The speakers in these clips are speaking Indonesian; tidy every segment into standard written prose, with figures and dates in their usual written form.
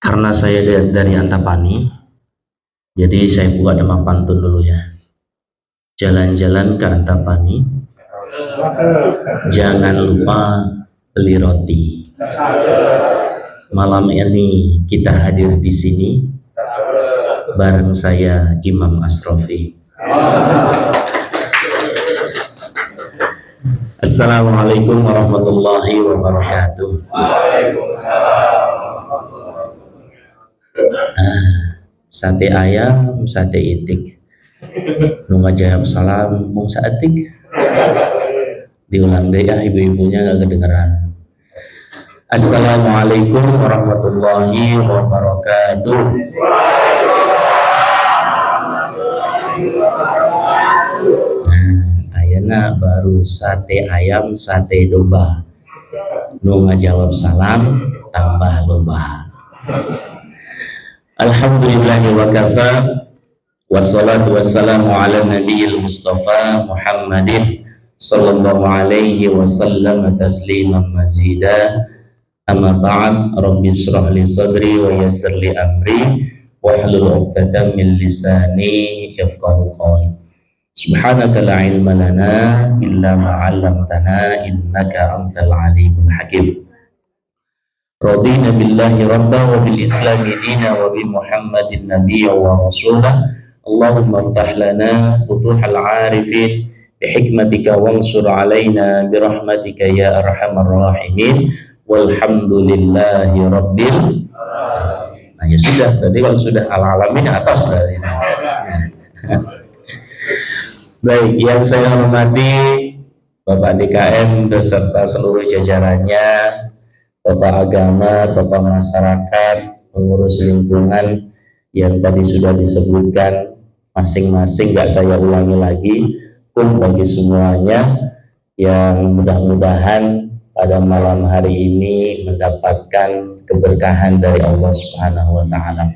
Karena saya dari Antapani, jadi saya buat nama pantun dulu ya. Jalan-jalan ke Antapani, jangan lupa beli roti. Malam ini kita hadir di sini bareng saya Imam Asrofi. Assalamualaikum warahmatullahi wabarakatuh. Sate ayam, sate itik. Nunggu jawab salam, mung saatik. Diulang deh ya, ibu-ibunya gak kedengeran. Assalamualaikum warahmatullahi wabarakatuh. Ayana baru sate ayam, sate domba. Nunggu jawab salam, tambah loba. Alhamdulillahi wa kafa. Wassalatu wassalamu ala nabiyil mustafa Muhammadin sallallahu alaihi wasallam tasliman mazida. Amma ba'd, rabbi shrah li sadri wa yassir li amri wahlul 'uqdatam min lisani yafqahu qawli. Subhanaka la ilma lana illa ma 'allamtana innaka antal alimul hakim. Radina billahi rabba wa bil islami dina wa bi Muhammadin nabiyya wa rasulah. Allahumma iftah lana futuhal arifin bi hikmatika wansur alaina bi rahmatika ya arhamar rahimin. Walhamdulillahi rabbil alamin. Nah ya sudah, tadi kalau sudah al-alamin atas berarti. Baik, yang saya hormati Bapak DKM beserta seluruh jajarannya, Bapak agama, Bapak masyarakat, pengurus lingkungan yang tadi sudah disebutkan masing-masing, gak saya ulangi lagi. Bagi semuanya yang mudah-mudahan pada malam hari ini mendapatkan keberkahan dari Allah Subhanahu wa Ta'ala.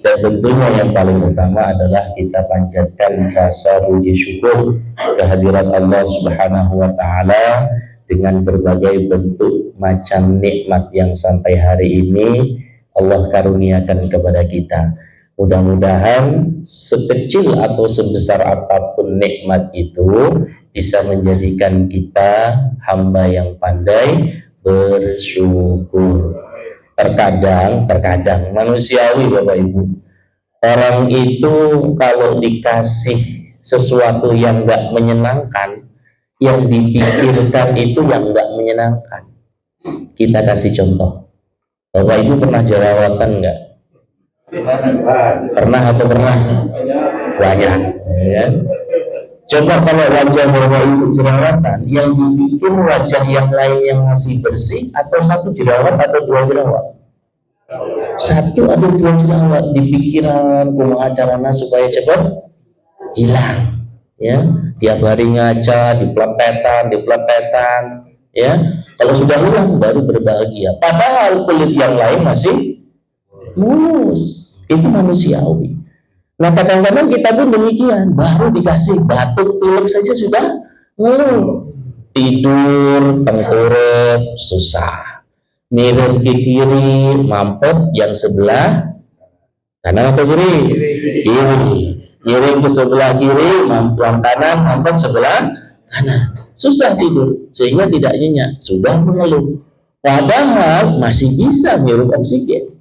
Dan tentunya yang paling utama adalah kita panjatkan rasa puji syukur kehadirat Allah Subhanahu wa Ta'ala dengan berbagai bentuk macam nikmat yang sampai hari ini Allah karuniakan kepada kita. Mudah-mudahan sekecil atau sebesar apapun nikmat itu bisa menjadikan kita hamba yang pandai bersyukur. Terkadang manusiawi Bapak Ibu, orang itu kalau dikasih sesuatu yang gak menyenangkan, yang dipikirkan itu yang gak menyenangkan. Kita kasih contoh. Bapak Ibu pernah jerawatan gak? Pernah atau pernah? Banyak ya. Coba kalau wajah Bapak Ibu jerawatan, yang dipikir wajah yang lain yang masih bersih, atau satu jerawat atau dua jerawat? Satu atau dua jerawat di pikiran kumaha carana supaya cepat hilang ya. Tiap hari ngaca, diplepetan ya. Kalau sudah hilang baru berbahagia, padahal kulit yang lain masih mulus. Itu manusiawi. Nah kadang-kadang kita pun demikian, baru dikasih batuk pilek saja sudah ngeluh. Tidur tengkurap susah, miring ke kiri mampet yang sebelah kanan atau kiri? Kiri. Miring ke sebelah kiri, yang kanan mampet sebelah kanan. Susah tidur sehingga tidak nyenyak, sudah mengeluh. Padahal masih bisa menghirup oksigen.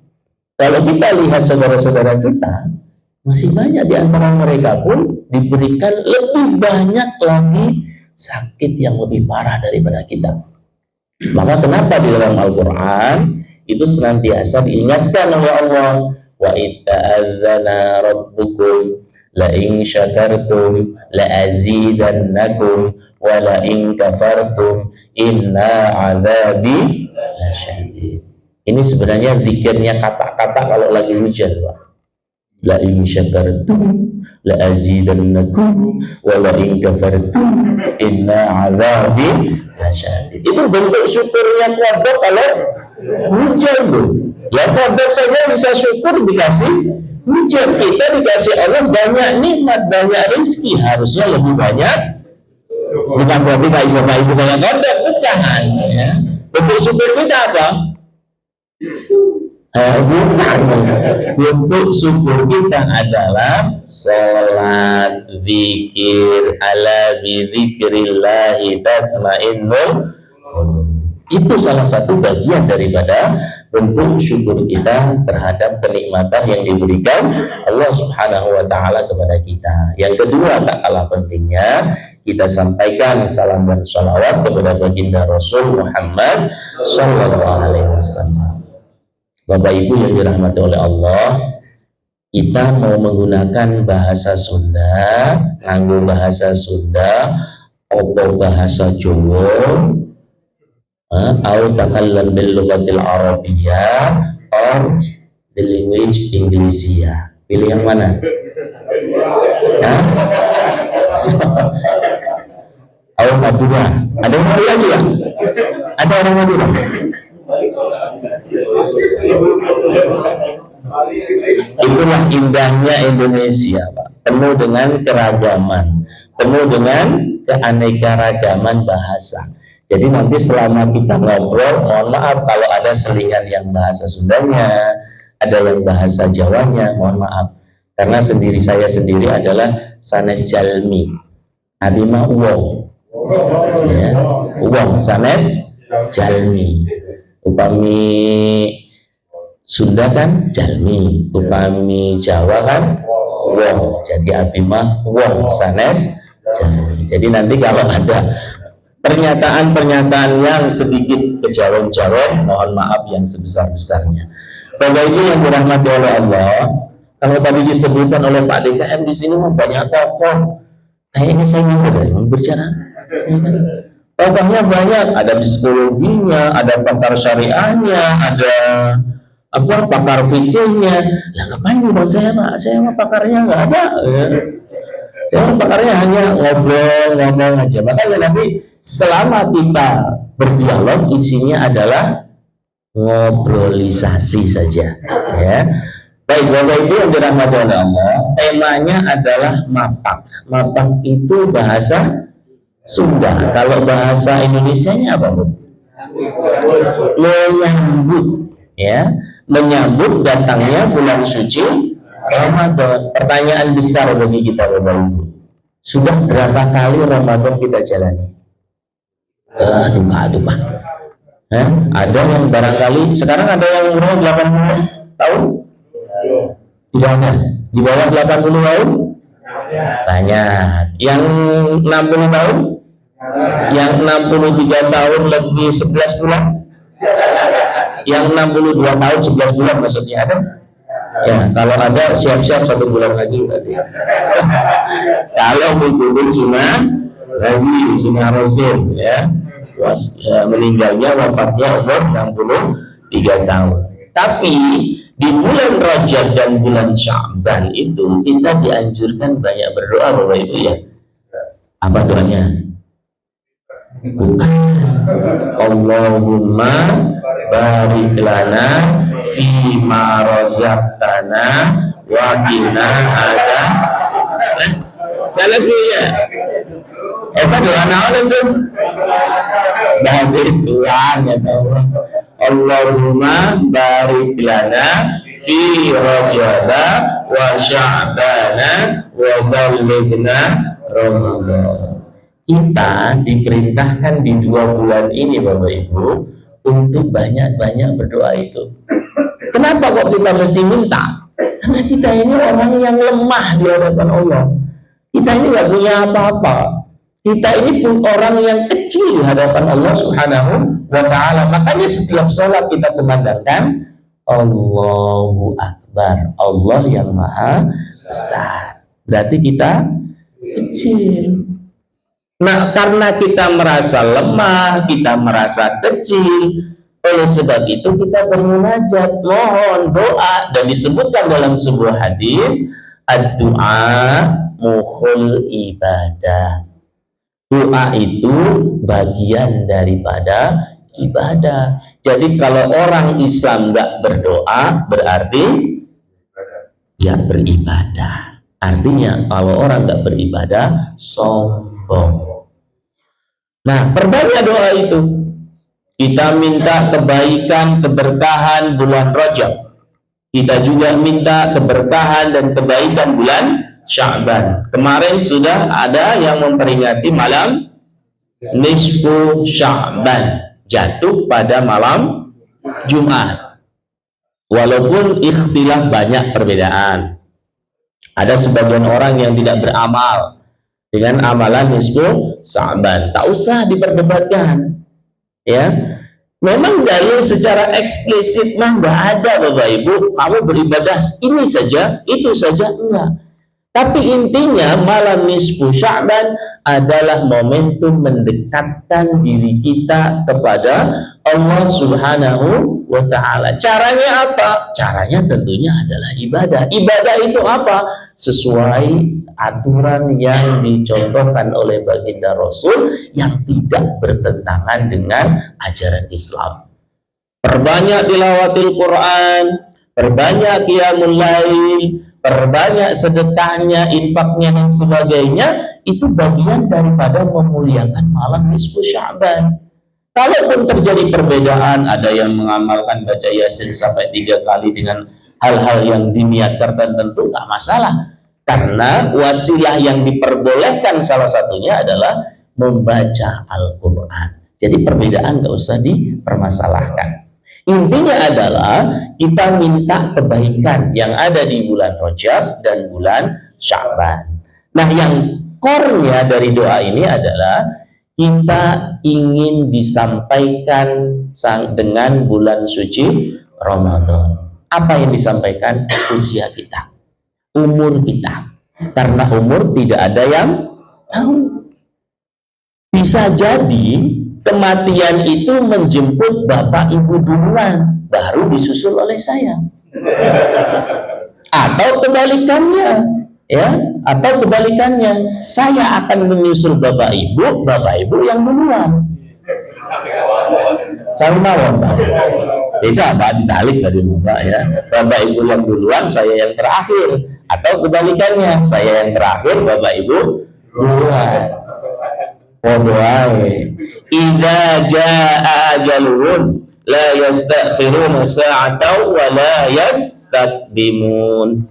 Kalau kita lihat saudara-saudara kita, masih banyak di antara mereka pun diberikan lebih banyak lagi sakit yang lebih parah daripada kita. Maka kenapa di dalam Al-Quran itu senantiasa diingatkan oleh Allah, wa itta'adzana rabbukum la in syakartum la azidannakum wa la in kafartum inna azabi lasyadid. Ini sebenarnya zikirnya kata-kata kalau lagi hujan, Pak. La in syakartum la azidannakum wa la in kafartum inna azabi lasyadid. Itu bentuk syukurnya kodok kalau hujan tuh. Ya kodok saja bisa syukur dikasih hujan. Kita dikasih Allah banyak nikmat, banyak rezeki, harusnya lebih banyak. Bukan berarti kayak bapak ibu kayak kodok, bukan ya. Bentuk syukur kita apa? Bukan. Bentuk syukur kita adalah sholat, zikir, ala bidzikrillahi tatmainnul qulub. Itu salah satu bagian daripada bentuk syukur kita terhadap kenikmatan yang diberikan Allah Subhanahu wa taala kepada kita. Yang kedua, tak kalah pentingnya, kita sampaikan salam dan sholawat kepada baginda Rasul Muhammad sallallahu alaihi wasallam. Bapak Ibu yang dirahmati oleh Allah, kita mau menggunakan bahasa Sunda, nganggo bahasa Sunda, atau bahasa Jawa, atau takallam bil lughatil arabiyyah, or the language Inggrisiyah. Pilih yang mana? Orang Madura. Ada orang Madura juga? Ada orang Madura? Itulah indahnya Indonesia, Pak. Penuh dengan keragaman, penuh dengan keanekaragaman bahasa. Jadi nanti selama kita ngobrol, mohon maaf kalau ada selingan yang bahasa Sundanya, ada yang bahasa Jawanya, mohon maaf. Karena saya sendiri adalah sanes jalmi, abima uwong, ya, uwong sanes jalmi. Upami Sunda kan jalmi, upami Jawa kan wong, jadi abimah wong sanes jalmi. Jadi nanti kalau ada pernyataan-pernyataan yang sedikit kejawen-jawen, mohon maaf yang sebesar-besarnya. Bapak Ibu yang dirahmati oleh Allah, kalau tadi disebutkan oleh Pak DKM di sini banyak tokoh, kayaknya saya ingin berbicara. Tokohnya banyak, ada psikologinya, ada pakar syariahnya, ada pakar fikihnya. Lah ngapain bang saya Pak? Saya mah pakarnya nggak ada. Ya. Saya pakarnya hanya ngobrol aja. Makanya nanti selama kita berdialog isinya adalah ngobrolisasi saja. Ya. Baik, Bapak Ibu yang dirahmati oleh Allah, temanya adalah mapak. Mapak itu bahasa Sunda. Kalau bahasa Indonesianya apa, Bu? Menyambut, ya, menyambut datangnya bulan suci Ramadan. Pertanyaan besar bagi kita, Bapak Ibu. Sudah berapa kali Ramadan kita jalani? Enggak ada, Pak. Ada yang barangkali sekarang ada yang umur 80 tahun? Tidak ada. Di bawah 80 tahun? Banyak. Yang 60 tahun? Yang 63 tahun lebih 11 bulan? Yang 62 tahun 11 bulan maksudnya ada? Ya, kalau ada siap-siap 1 bulan lagi berarti. Kalau mengikuti sunnah lagi sunnah Rasul, ya, meninggalnya wafatnya umur 63 tahun. Tapi di bulan Rajab dan bulan Sya'ban itu kita dianjurkan banyak berdoa, Bapak Ibu, ya. Apa doanya? Bukan. Allahumma barik lana fi ma razaqtana wa qina adzaban. Salah semuanya. Apa doa naon itu? Barik Tuhan ya Allah. Allahumma barik lana fi Rajab wa Sya'ban wa ballighna Ramadan. Kita diperintahkan di 2 bulan ini, Bapak Ibu, untuk banyak-banyak berdoa itu. Kenapa kok kita mesti minta? Karena kita ini orang yang lemah di hadapan Allah. Kita ini nggak punya apa-apa. Kita ini pun orang yang kecil di hadapan Allah Subhanahu wa ta'ala. Makanya setiap sholat kita memandangkan Allahu Akbar, Allah yang maha besar. Berarti kita kecil. Nah, karena kita merasa lemah, kita merasa kecil, oleh sebab itu kita bermunajat, mohon doa, dan disebutkan dalam sebuah hadis, ad-du'a mukhul ibadah. Doa itu bagian daripada ibadah. Jadi kalau orang Islam nggak berdoa, berarti ya beribadah. Artinya kalau orang nggak beribadah, sombong. Nah, perbanyak doa itu. Kita minta kebaikan, keberkahan bulan Rajab. Kita juga minta keberkahan dan kebaikan bulan Sya'ban. Kemarin sudah ada yang memperingati malam nisfu Sya'ban, jatuh pada malam Jumat. Walaupun ikhtilaf, banyak perbedaan. Ada sebagian orang yang tidak beramal dengan amalan nisfu Sya'ban. Tak usah diperdebatkan. Ya, memang dalil secara eksplisit mah nggak ada, Bapak Ibu. Kamu beribadah ini saja, itu saja, enggak. Tapi intinya malam nisfu Sya'ban adalah momentum mendekatkan diri kita kepada Allah Subhanahu wa Ta'ala. Caranya apa? Caranya tentunya adalah ibadah. Ibadah itu apa? Sesuai aturan yang dicontohkan oleh baginda Rasul yang tidak bertentangan dengan ajaran Islam. Perbanyak tilawatil Quran, perbanyak qiyamul lail, perbanyak sedekahnya, infaknya dan sebagainya. Itu bagian daripada memuliakan malam nisfu Sya'ban. Kalaupun terjadi perbedaan, ada yang mengamalkan baca Yasin sampai 3 kali dengan hal-hal yang diniatkan tertentu, nggak masalah. Karena wasilah yang diperbolehkan salah satunya adalah membaca Al-Quran. Jadi perbedaan nggak usah dipermasalahkan. Intinya adalah kita minta kebaikan yang ada di bulan Rajab dan bulan Sya'ban. Nah, yang core-nya dari doa ini adalah kita ingin disampaikan dengan bulan suci Ramadan. Apa yang disampaikan? Usia kita, umur kita. Karena umur tidak ada yang tahu. Bisa jadi kematian itu menjemput Bapak Ibu duluan, baru disusul oleh saya. Atau kebalikannya, ya, atau kebalikannya, saya akan menyusul Bapak Ibu yang duluan. Saya mawon, Pak. Tidak, Pak, dibalik dari Bapak, ya. Bapak Ibu yang duluan, saya yang terakhir. Atau kebalikannya, saya yang terakhir, Bapak Ibu duluan. Idza jaa ajaluhum la yastakhiruna sa'atan wa la yastaqdimun.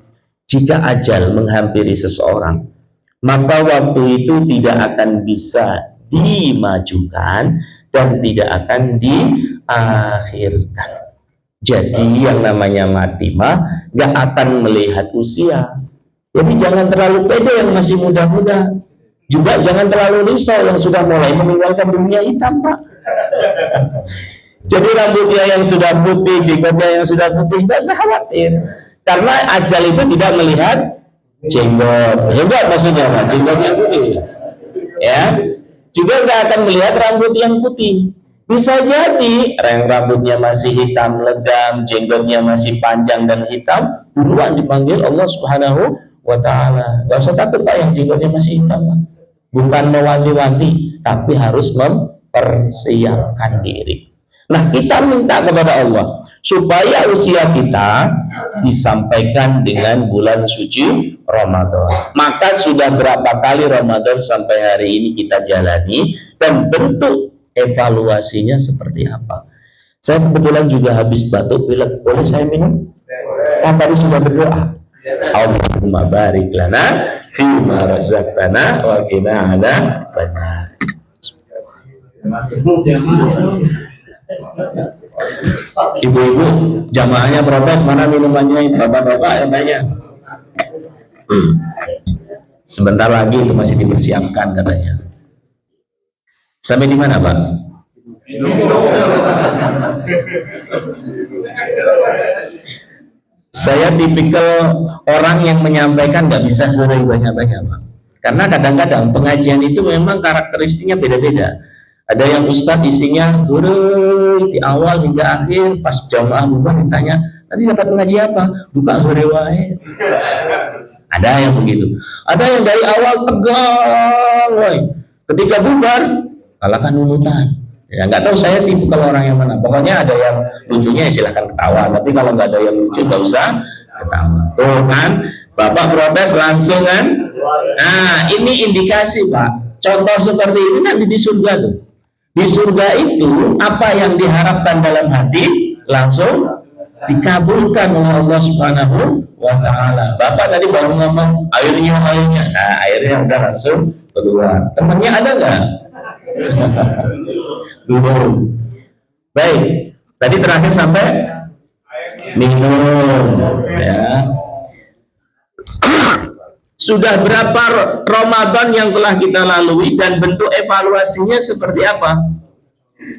Jika ajal menghampiri seseorang, maka waktu itu tidak akan bisa dimajukan dan tidak akan diakhirkan. Jadi yang namanya mati mah nggak akan melihat usia. Jadi jangan terlalu pede yang masih muda-muda. Juga jangan terlalu risau yang sudah mulai meninggalkan dunia hitam, Pak. Jadi rambutnya yang sudah putih, jenggotnya yang sudah putih, nggak usah khawatir. Karena ajal itu tidak melihat jenggot. Hebat maksudnya, Pak, jenggot yang putih. Ya, juga nggak akan melihat rambut yang putih. Bisa jadi rambutnya masih hitam legam, jenggotnya masih panjang dan hitam, duluan dipanggil Allah Subhanahu wa Ta'ala. Nggak usah takut, Pak, yang jenggotnya masih hitam, Pak. Bukan mewanti-wanti, tapi harus mempersiapkan diri. Nah, kita minta kepada Allah supaya usia kita disampaikan dengan bulan suci Ramadan. Maka sudah berapa kali Ramadan sampai hari ini kita jalani, dan bentuk evaluasinya seperti apa. Saya kebetulan juga habis batuk pilek, boleh saya minum? Kan tadi sudah berdoa. Allahumma barik lana fima razaqtana wa qina adzabannar. Ibu-ibu jamaahnya protes, mana minumannya? Bapak-bapak yang tanya. Sebentar lagi itu masih dipersiapkan katanya. Sampai di mana, Pak? Saya tipikal orang yang menyampaikan nggak bisa banyak-banyak, Pak. Karena kadang-kadang pengajian itu memang karakteristiknya beda-beda. Ada yang ustadz isinya di awal hingga akhir, pas jamaah bubar ditanya, nanti dapat mengaji apa? Buka sore wae. Ada yang begitu. Ada yang dari awal tegang, woy. Ketika bubar, kalahkan unutan. Ya, nggak tahu saya tipe kalau orang yang mana. Pokoknya ada yang lucunya ya silahkan ketawa. Tapi kalau nggak ada yang lucu nggak usah ketawa. Tuh kan, Bapak protes langsung kan. Nah, ini indikasi, Pak. Contoh seperti ini nanti di surga tuh. Di surga itu apa yang diharapkan dalam hati langsung dikabulkan oleh Allah Subhanahu wa taala. Bapak tadi baru ngomong airnya. Nah, airnya udah langsung keluar. Temannya ada nggak? Belum. Baik. Tadi terakhir sampai minum, ya. Sudah berapa Ramadan yang telah kita lalui dan bentuk evaluasinya seperti apa?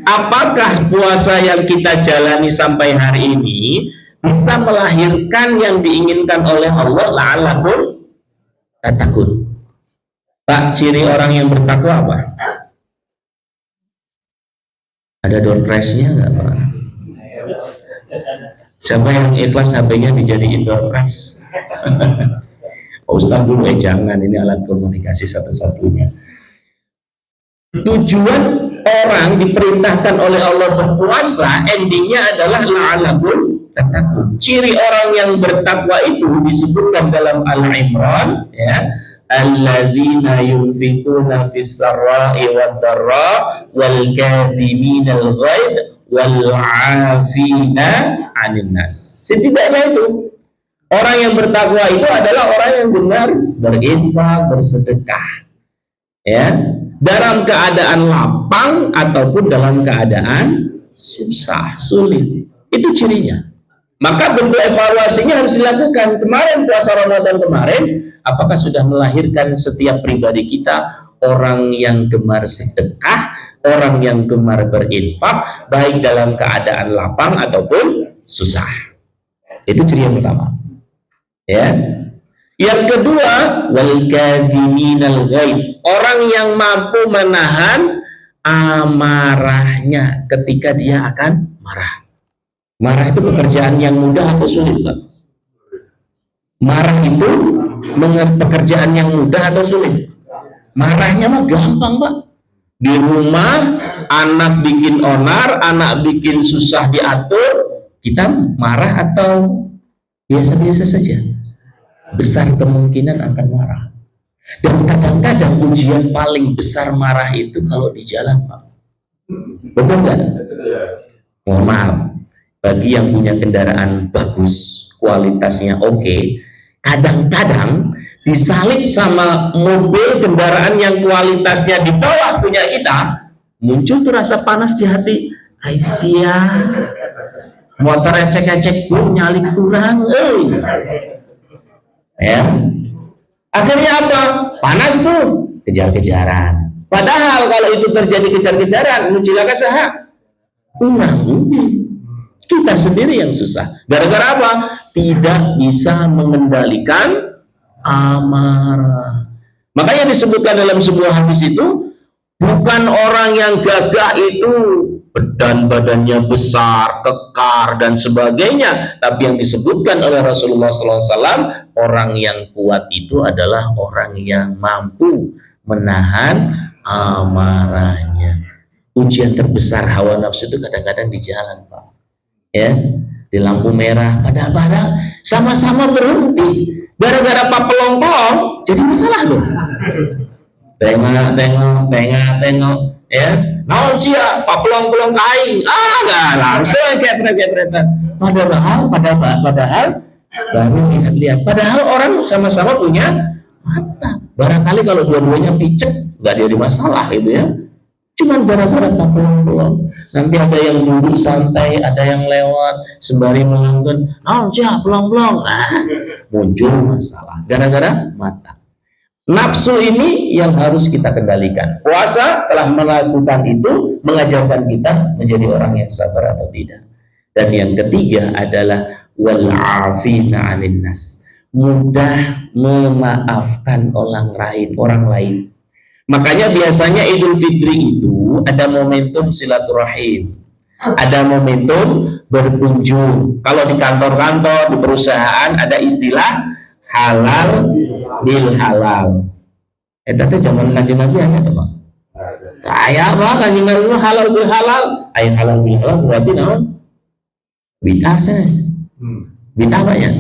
Apakah puasa yang kita jalani sampai hari ini bisa melahirkan yang diinginkan oleh Allah, la'allakum tattaqun? Pak, ciri orang yang bertakwa apa? Ada door prize-nya nggak, Pak? Siapa yang ikhlas HP-nya dijadiin door prize? Ustaz dulu, jangan, ini alat komunikasi satu-satunya. Tujuan orang diperintahkan oleh Allah berpuasa, endingnya adalah la'allakum tattaqun. Ciri orang yang bertakwa itu disebutkan dalam Al-Imran, ya, alladzina yunfikuna fis sarra'i wad dharra wal kadhiminal ghaidh wal 'afina 'anil nas. Setidaknya itu orang yang bertakwa itu adalah orang yang benar berinfak, bersedekah, ya, dalam keadaan lapang ataupun dalam keadaan susah, sulit. Itu cirinya. Maka bentuk evaluasinya harus dilakukan. Kemarin puasa Ramadan kemarin, apakah sudah melahirkan setiap pribadi kita orang yang gemar sedekah, orang yang gemar berinfak, baik dalam keadaan lapang ataupun susah. Itu ciri yang pertama. Ya. Yang kedua, wal kadhiminal ghaidh, orang yang mampu menahan amarahnya ketika dia akan marah. Marah itu pekerjaan yang mudah atau sulit, Pak? Marah itu pekerjaan yang mudah atau sulit? Marahnya mah gampang, Pak. Di rumah anak bikin onar, anak bikin susah diatur, kita marah atau biasa-biasa saja? Besar kemungkinan akan marah. Dan kadang-kadang ujian paling besar marah itu kalau di jalan, Pak. Betul nggak? Mohon maaf, bagi yang punya kendaraan bagus, kualitasnya oke, kadang-kadang disalip sama mobil kendaraan yang kualitasnya di bawah punya kita, muncul tuh rasa panas di hati. Aisyah, motor ecek-ecek pun nyali kurang, ya. Akhirnya apa? Panas tuh, kejar-kejaran. Padahal kalau itu terjadi kejar-kejaran, muncilaka saha? Kurang mungkin. Kita sendiri yang susah. Gara-gara apa? Tidak bisa mengendalikan amarah. Makanya disebutkan dalam sebuah hadis itu, bukan orang yang gagah itu badannya besar, kekar dan sebagainya, tapi yang disebutkan oleh Rasulullah SAW, orang yang kuat itu adalah orang yang mampu menahan amarahnya. Ujian terbesar hawa nafsu itu kadang-kadang di jalan, Pak, ya, di lampu merah, padahal sama-sama berhenti, gara-gara Pak pelong-pelong jadi masalah loh. Tengok, ya, naon sia Pak pelong-pelong kain, nggak langsung kayak pret-pretan. Padahal baru lihat, padahal orang sama-sama punya mata. Barangkali kalau dua-duanya picek nggak jadi masalah itu, ya. Cuman gara-gara Pak pelong-pelong, nanti ada yang duduk santai, ada yang lewat sembari melanggan, naon sia pelong-pelong, muncul masalah gara-gara mata. Nafsu ini yang harus kita kendalikan. Puasa telah melakukan itu, mengajarkan kita menjadi orang yang sabar atau tidak. Dan yang ketiga adalah wal 'afina 'anil nas, mudah memaafkan orang lain. Makanya biasanya Idul Fitri itu ada momentum silaturahim, ada momentum berkunjung. Kalau di kantor-kantor, di perusahaan ada istilah halal bil halal. Tapi zaman Kanjeng Nabi ada apa? Kayak apa Kanjeng Nabi halal bil halal? Ay halal bil halal berarti naon? Bid'ah saja. Bid'ah apa ya?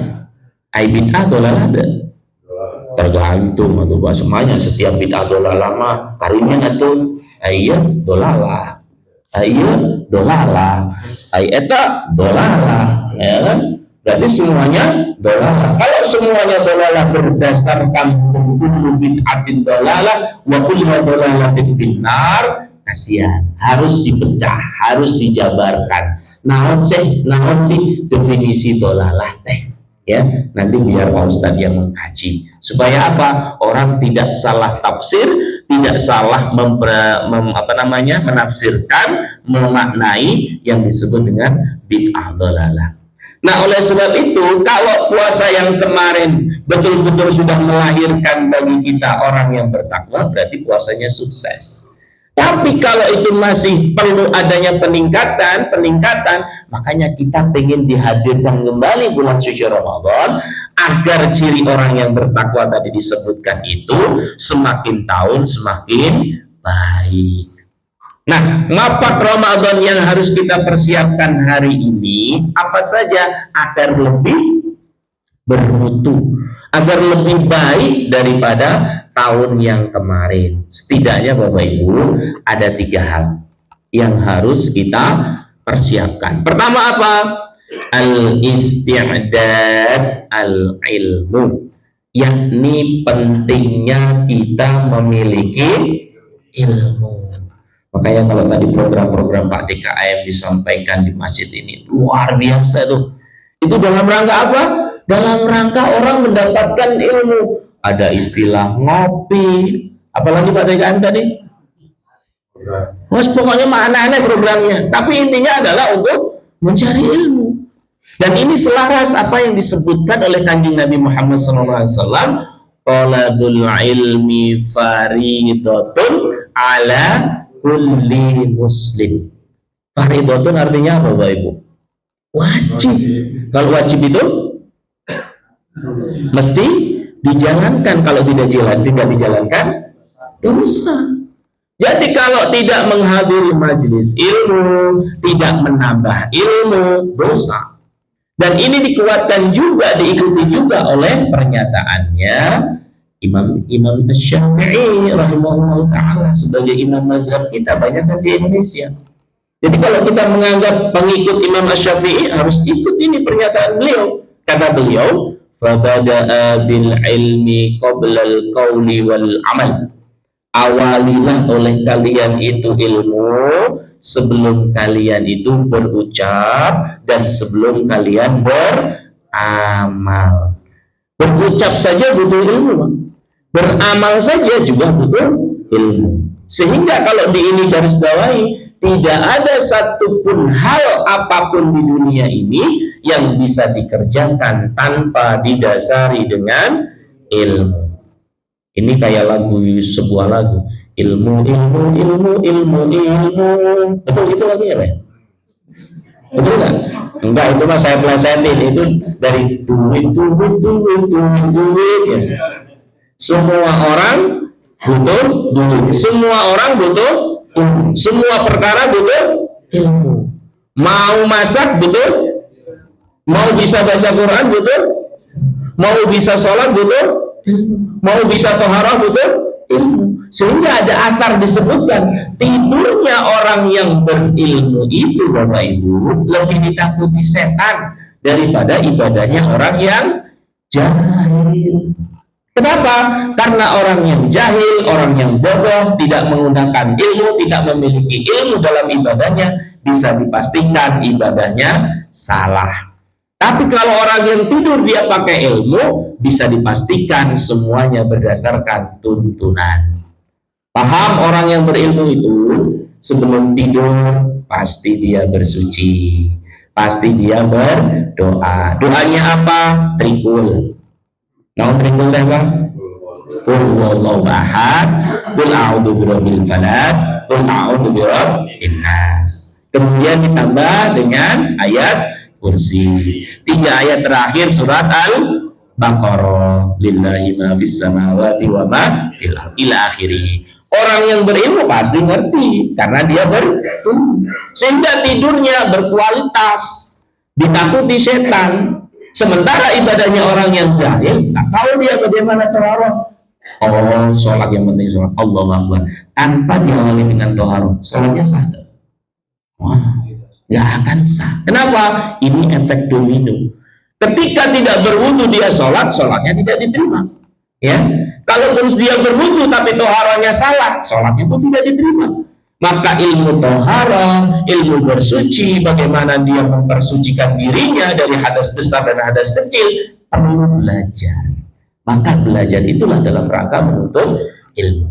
Ay bid'ah dolalah ada. Tergantung atau semuanya, setiap bid'ah dolalah mah karunya atuh. Aya dolalah. Aya dolalah. Ay eta dolalah. ya kan? Berarti semuanya dolalah. Kalau semuanya dolalah berdasarkan kullu bid'atin dolalah wa kullu dolalatin finnar, kasihan, harus dipecah, harus dijabarkan. Naon sih definisi dolalah teh? Ya, nanti biar Pak Ustadz yang mengkaji supaya apa? Orang tidak salah tafsir, tidak salah menafsirkan, memaknai yang disebut dengan bid'ah dolalah. Nah, oleh sebab itu, kalau puasa yang kemarin betul-betul sudah melahirkan bagi kita orang yang bertakwa, berarti puasanya sukses. Tapi kalau itu masih perlu adanya peningkatan, makanya kita ingin dihadirkan kembali bulan suci Ramadan agar ciri orang yang bertakwa tadi disebutkan itu semakin tahun semakin baik. Nah, mapak Ramadan yang harus kita persiapkan hari ini apa saja agar lebih bermutu, agar lebih baik daripada tahun yang kemarin. Setidaknya Bapak Ibu ada 3 hal yang harus kita persiapkan. Pertama apa? Al-isti'dad al-ilmu, yakni pentingnya kita memiliki ilmu. Makanya kalau tadi program-program Pak DKM disampaikan di masjid ini luar biasa tuh. Itu dalam rangka apa? Dalam rangka orang mendapatkan ilmu. Ada istilah ngopi, apalagi Pak DKM tadi? Mas, pokoknya aneh-aneh programnya. Tapi intinya adalah untuk mencari ilmu. Dan ini selaras apa yang disebutkan oleh Kanjeng Nabi Muhammad SAW. Talabul ilmi faridatun ala kulli muslim. Faridatun artinya apa Bapak Ibu? Wajib. Kalau wajib itu mesti dijalankan. Kalau tidak dijalankan dosa. Jadi kalau tidak menghadiri majelis ilmu, tidak menambah ilmu, dosa. Dan ini dikuatkan juga, diikuti juga oleh pernyataannya Imam Syafi'i rahimahullah ta'ala sebagai imam mazhab kita banyak di Indonesia. Jadi kalau kita menganggap pengikut Imam Syafi'i harus ikut ini pernyataan beliau. Kata beliau, fabada'a bil ilmi qoblal qawli wal amal. Awalilah oleh kalian itu ilmu sebelum kalian itu berucap dan sebelum kalian beramal. Berucap saja butuh ilmu, beramal saja juga butuh ilmu. Sehingga kalau di ini garis bawahi, tidak ada satupun hal apapun di dunia ini yang bisa dikerjakan tanpa didasari dengan ilmu. Ini kayak sebuah lagu, ilmu. Betul itu lagunya, Pak? Betul nggak? Enggak, itu mah saya plesetin. Itu dari duit ya. Semua orang butuh duit, semua orang butuh ilmu, semua perkara butuh ilmu. Mau masak butuh, mau bisa baca Quran butuh, mau bisa sholat butuh, mau bisa toharah butuh ilmu. Sehingga ada akar disebutkan tidurnya orang yang berilmu itu Bapak Ibu lebih ditakuti setan daripada ibadahnya orang yang jahil. Kenapa? Karena orang yang jahil, orang yang bodoh, tidak menggunakan ilmu, tidak memiliki ilmu dalam ibadahnya, bisa dipastikan ibadahnya salah. Tapi kalau orang yang tidur dia pakai ilmu, bisa dipastikan semuanya berdasarkan tuntunan. Paham orang yang berilmu itu sebelum tidur pasti dia bersuci, pasti dia berdoa. Doanya apa? Trikul. Nah, trikul deh Bang. Qul huwallahu ahad, qul a'udzu birabbil falaq, qul a'udzu birabbin nas. Kemudian ditambah dengan ayat kursi. 3 ayat terakhir surat Al-Baqarah. Lillahi ma fis samawati wa ma fil ardi ila akhirih. Orang yang berilmu pasti ngerti karena dia berilmu. Sehingga tidurnya berkualitas, ditakuti setan. Sementara ibadahnya orang yang jahil, tak tahu dia bagaimana taharah. Oh, sholat yang penting sholat Allahu Akbar. Tanpa diawali dengan taharah, sholatnya sah. Wah, nggak akan sah. Kenapa? Ini efek domino. Ketika tidak berwudu dia sholat, sholatnya tidak diterima. Ya, kalaupun dia berwudu tapi toharohnya salah, sholatnya pun tidak diterima. Maka ilmu tohara, ilmu bersuci, bagaimana dia mempersucikan dirinya dari hadas besar dan hadas kecil, perlu belajar. Maka belajar itulah dalam rangka menuntut ilmu.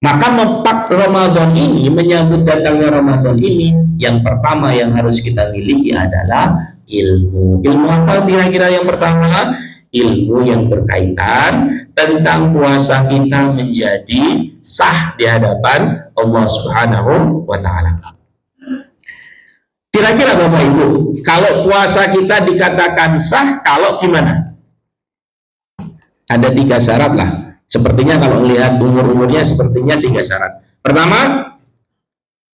Maka mempak Ramadan ini, menyambut datangnya Ramadan ini, yang pertama yang harus kita miliki adalah ilmu. Ilmu apa kira-kira yang pertama? Ilmu yang berkaitan tentang puasa kita menjadi sah di hadapan Allah Subhanahu wa Ta'ala. Kira-kira Bapak Ibu, kalau puasa kita dikatakan sah, kalau gimana? Ada 3 syarat lah. Sepertinya kalau melihat umur-umurnya sepertinya 3 syarat. Pertama,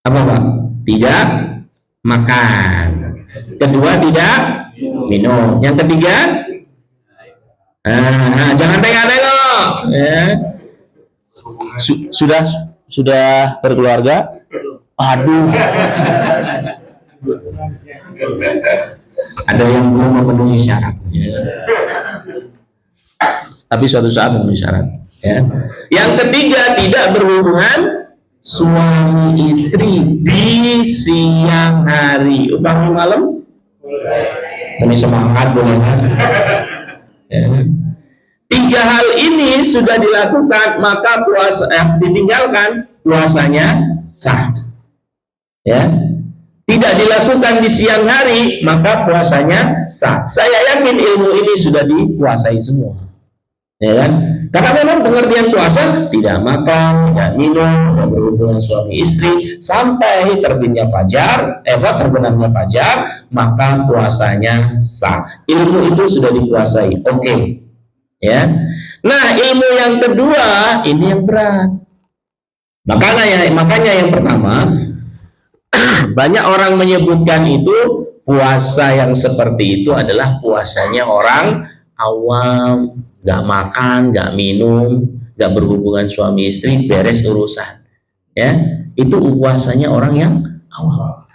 apa Pak? Tidak makan. Kedua, tidak minum. Yang ketiga, jangan tengok-tengok. Ya. Sudah berkeluarga? Aduh. Ada yang belum memenuhi syarat. Tapi suatu saat memenuhi syarat. Ya. Yang ketiga, tidak berhubungan suami istri di siang hari. Upah malam? Ini semangat boleh. Ya. 3 hal ini sudah dilakukan, maka puasa ditinggalkan, puasanya sah. Ya. Tidak dilakukan di siang hari, maka puasanya sah. Saya yakin ilmu ini sudah dikuasai semua. Ya kan? Karena memang pengertian puasa tidak makan, tidak minum, tidak berhubungan suami istri sampai terbitnya fajar, terbenamnya fajar, maka puasanya sah. Ilmu itu sudah dikuasai. Oke. Ya. Nah, ilmu yang kedua ini yang berat. Makanya yang pertama banyak orang menyebutkan itu puasa yang seperti itu adalah puasanya orang awam, nggak makan, nggak minum, nggak berhubungan suami istri, beres urusan. Ya, itu puasanya orang yang awam.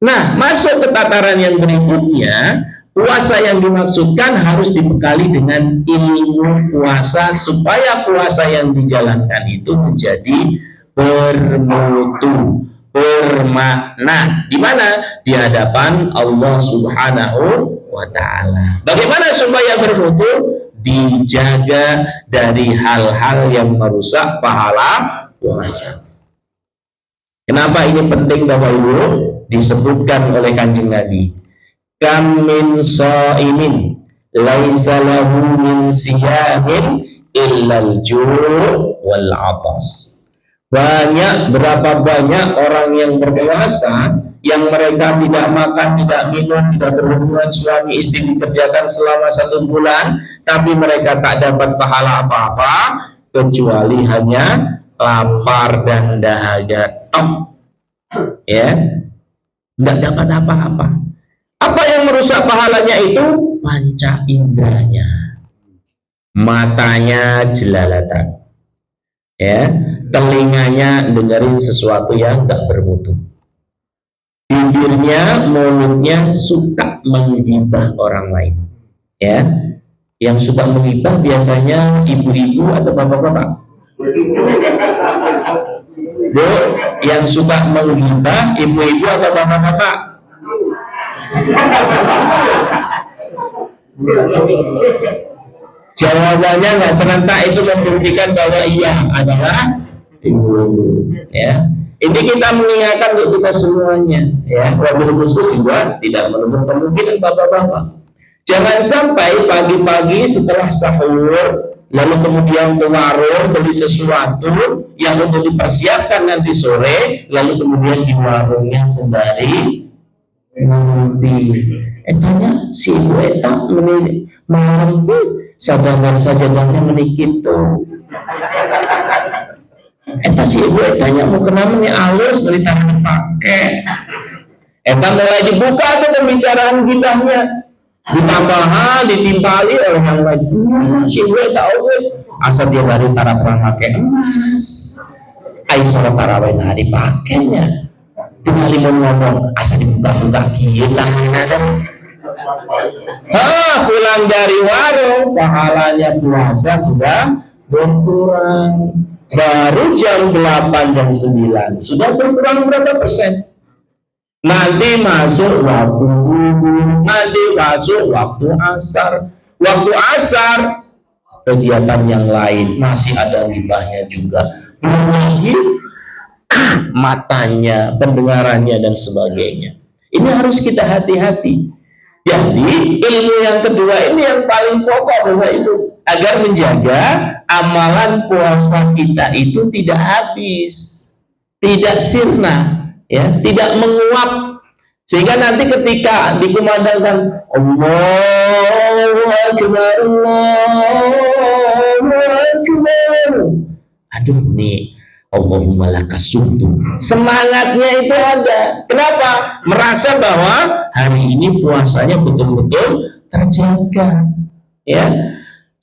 Nah, masuk ke tataran yang berikutnya, puasa yang dimaksudkan harus dibekali dengan ilmu puasa supaya puasa yang dijalankan itu menjadi bermutu, bermakna. Di mana? Di hadapan Allah Subhanahu wa Ta'ala. Bagaimana supaya bermutu? Dijaga dari hal-hal yang merusak pahala puasa. Kenapa ini penting Bapak Ibu? Disebutkan oleh Kanjeng Nabi, kam min shaimin laisa lahu min siyamin illal ju' wal 'atas. Berapa banyak orang yang berpuasa yang mereka tidak makan, tidak minum, tidak berhubungan suami istri dikerjakan selama 1 bulan, tapi mereka tak dapat pahala apa-apa kecuali hanya lapar dan dahaga. Ya, tidak dapat apa-apa. Apa yang merusak pahalanya itu? Panca inderanya. Matanya jelalatan. Ya, telinganya dengerin sesuatu yang tak bermutu. Bibirnya, mulutnya suka menggibah orang lain. Ya, yang suka menggibah biasanya ibu-ibu atau bapak-bapak. Bu, yang suka menggibah ibu-ibu atau bapak-bapak? Jawabannya nggak serentak itu membuktikan bahwa iya adalah ibu. Ya. Ini kita mengingatkan untuk kita semuanya, ya. Wabil khusus juga tidak menutup kemungkinan bapak-bapak. Jangan sampai pagi-pagi setelah sahur, lalu kemudian ke warung beli sesuatu yang untuk dipersiapkan nanti sore, lalu kemudian di warungnya sembari nanti. Tanya si ibu eta malam sadar saja dana menikit tuh. Eta si ibu etanya mau kenapa nih alus beli tangan pakai. Eta mulai dibuka tuh pembicaraan kitanya. Ditambahan, ditimpali oleh yang lain. Si ibu eta asal dia dari tara perang pakai emas. Ayo sholat tarawih nah dipakainya. tinggal ngomong asal dibuka-buka kita ada. Pulang dari warung pahalanya puasa sudah berkurang. Baru jam 8 jam 9 sudah berkurang berapa persen? Nanti masuk waktu zuhur, nanti masuk waktu asar. Waktu asar kegiatan yang lain masih ada ribahnya juga. Belum lagi matanya, pendengarannya dan sebagainya. Ini harus kita hati-hati. Jadi ilmu yang kedua ini yang paling pokok Bapak Ibu, agar menjaga amalan puasa kita itu tidak habis, tidak sirna, ya, tidak menguap, sehingga nanti ketika dikumandangkan Allahu Akbar, Allahu Akbar, aduh nih Allahumma lakasumtu, semangatnya itu ada. Kenapa? Merasa bahwa hari ini puasanya betul-betul terjaga, ya.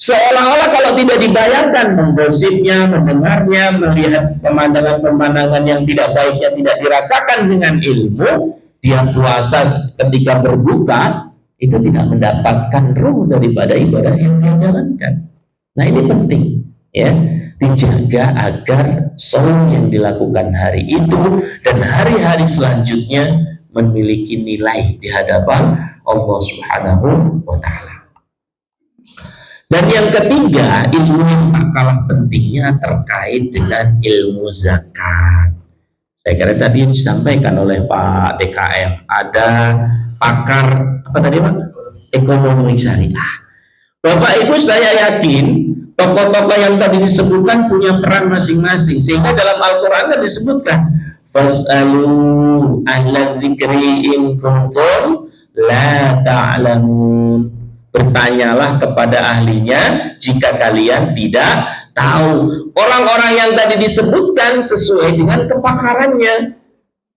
Seolah-olah kalau tidak dibayangkan menggosipnya, mendengarnya, melihat pemandangan-pemandangan yang tidak baiknya tidak dirasakan dengan ilmu, dia puasa ketika berbuka itu tidak mendapatkan ruh daripada ibadah yang dia jalankan. Nah ini penting, ya, dijaga agar saum yang dilakukan hari itu dan hari-hari selanjutnya memiliki nilai di hadapan Allah Subhanahu wa Ta'ala. Dan yang ketiga, ilmu yang tak kalah pentingnya terkait dengan ilmu zakat. Saya kira tadi disampaikan oleh Pak DKM, ada pakar apa tadi Pak? Ekonomi syariah. Bapak Ibu, saya yakin tokoh-tokoh yang tadi disebutkan punya peran masing-masing, sehingga dalam Al-Quran disebutkan fas'alu ahlan dzikri in kuntum la ta'lamun. Bertanyalah kepada ahlinya jika kalian tidak tahu. Orang-orang yang tadi disebutkan sesuai dengan kepakarannya.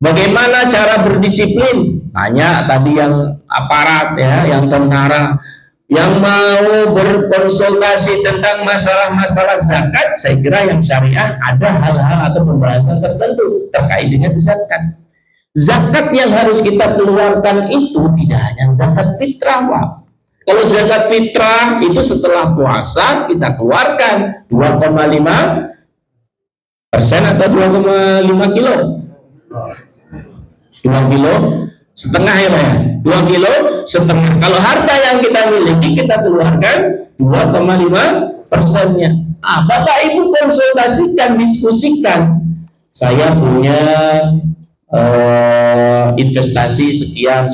Bagaimana cara berdisiplin? Tanya tadi yang aparat, ya, yang tentara, yang mau berkonsultasi tentang masalah-masalah zakat. Saya kira yang syariah ada hal-hal atau pembahasan tertentu terkait dengan zakat. Zakat yang harus kita keluarkan itu tidak hanya zakat fitrah, Pak. Kalau zakat fitrah itu setelah puasa kita keluarkan 2,5% atau 2,5 kilo? 2 kilo setengah ya Pak ya? 2 kilo setengah. Kalau harta yang kita miliki kita keluarkan 2,5%-nya. Bapak Ibu konsultasikan, diskusikan. Saya punya investasi sekian.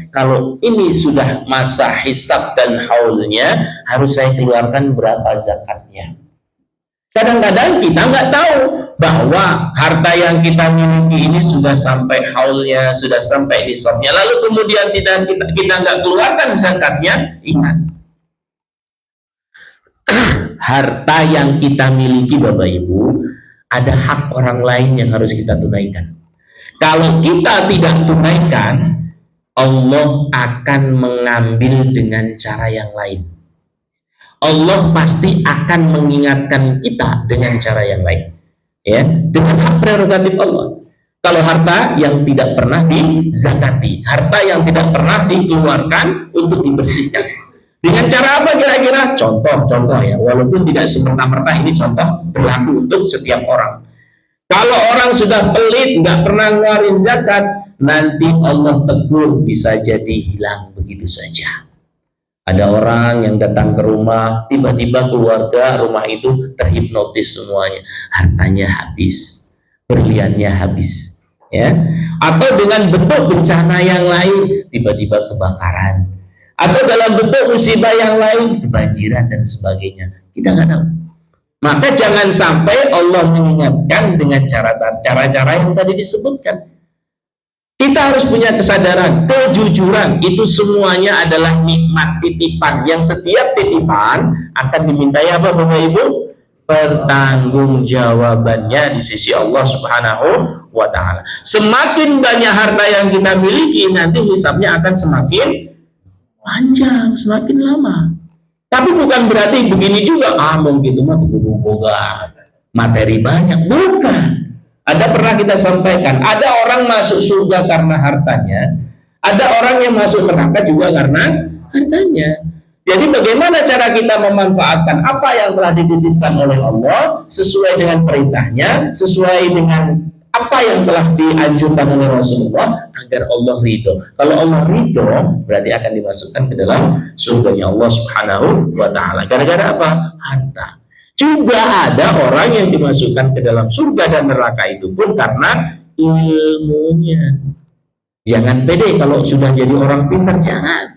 Kalau ini sudah masa hisab dan haulnya, harus saya keluarkan berapa zakatnya. Kadang-kadang kita nggak tahu bahwa harta yang kita miliki ini sudah sampai haulnya, sudah sampai nisabnya, lalu kemudian kita nggak keluarkan zakatnya. Ingat, harta yang kita miliki Bapak Ibu, ada hak orang lain yang harus kita tunaikan. Kalau kita tidak tunaikan, Allah akan mengambil dengan cara yang lain. Allah pasti akan mengingatkan kita dengan cara yang lain, ya, dengan hak prerogatif Allah. Kalau harta yang tidak pernah dizakati, harta yang tidak pernah dikeluarkan untuk dibersihkan, dengan cara apa kira-kira? Contoh ya, walaupun tidak semerta-merta ini contoh berlaku untuk setiap orang. Kalau orang sudah pelit, nggak pernah ngeluarin zakat, nanti Allah tegur, bisa jadi hilang begitu saja. Ada orang yang datang ke rumah, tiba-tiba keluarga rumah itu terhipnotis semuanya, hartanya habis, berliannya habis, ya. Atau dengan bentuk bencana yang lain, tiba-tiba kebakaran, atau dalam bentuk musibah yang lain, kebanjiran dan sebagainya. Kita nggak tahu. Maka jangan sampai Allah mengingatkan dengan cara-cara yang tadi disebutkan. Kita harus punya kesadaran, kejujuran, itu semuanya adalah nikmat titipan, yang setiap titipan akan dimintai apa Bapak Ibu? Pertanggungjawabannya di sisi Allah Subhanahu wa Ta'ala. Semakin banyak harta yang kita miliki, nanti hisabnya akan semakin panjang, semakin lama. Tapi bukan berarti begini juga, mungkin itu mah boga materi banyak, bukan. Ada pernah kita sampaikan, ada orang masuk surga karena hartanya, ada orang yang masuk neraka juga karena hartanya. Jadi bagaimana cara kita memanfaatkan apa yang telah dititipkan oleh Allah sesuai dengan perintahnya, sesuai dengan apa yang telah dianjurkan oleh Rasulullah agar Allah ridho. Kalau Allah ridho berarti akan dimasukkan ke dalam surganya Allah Subhanahu wa taala. Gara-gara apa? Harta. Juga ada orang yang dimasukkan ke dalam surga dan neraka itu pun karena ilmunya. Jangan pede kalau sudah jadi orang pintar, jangan.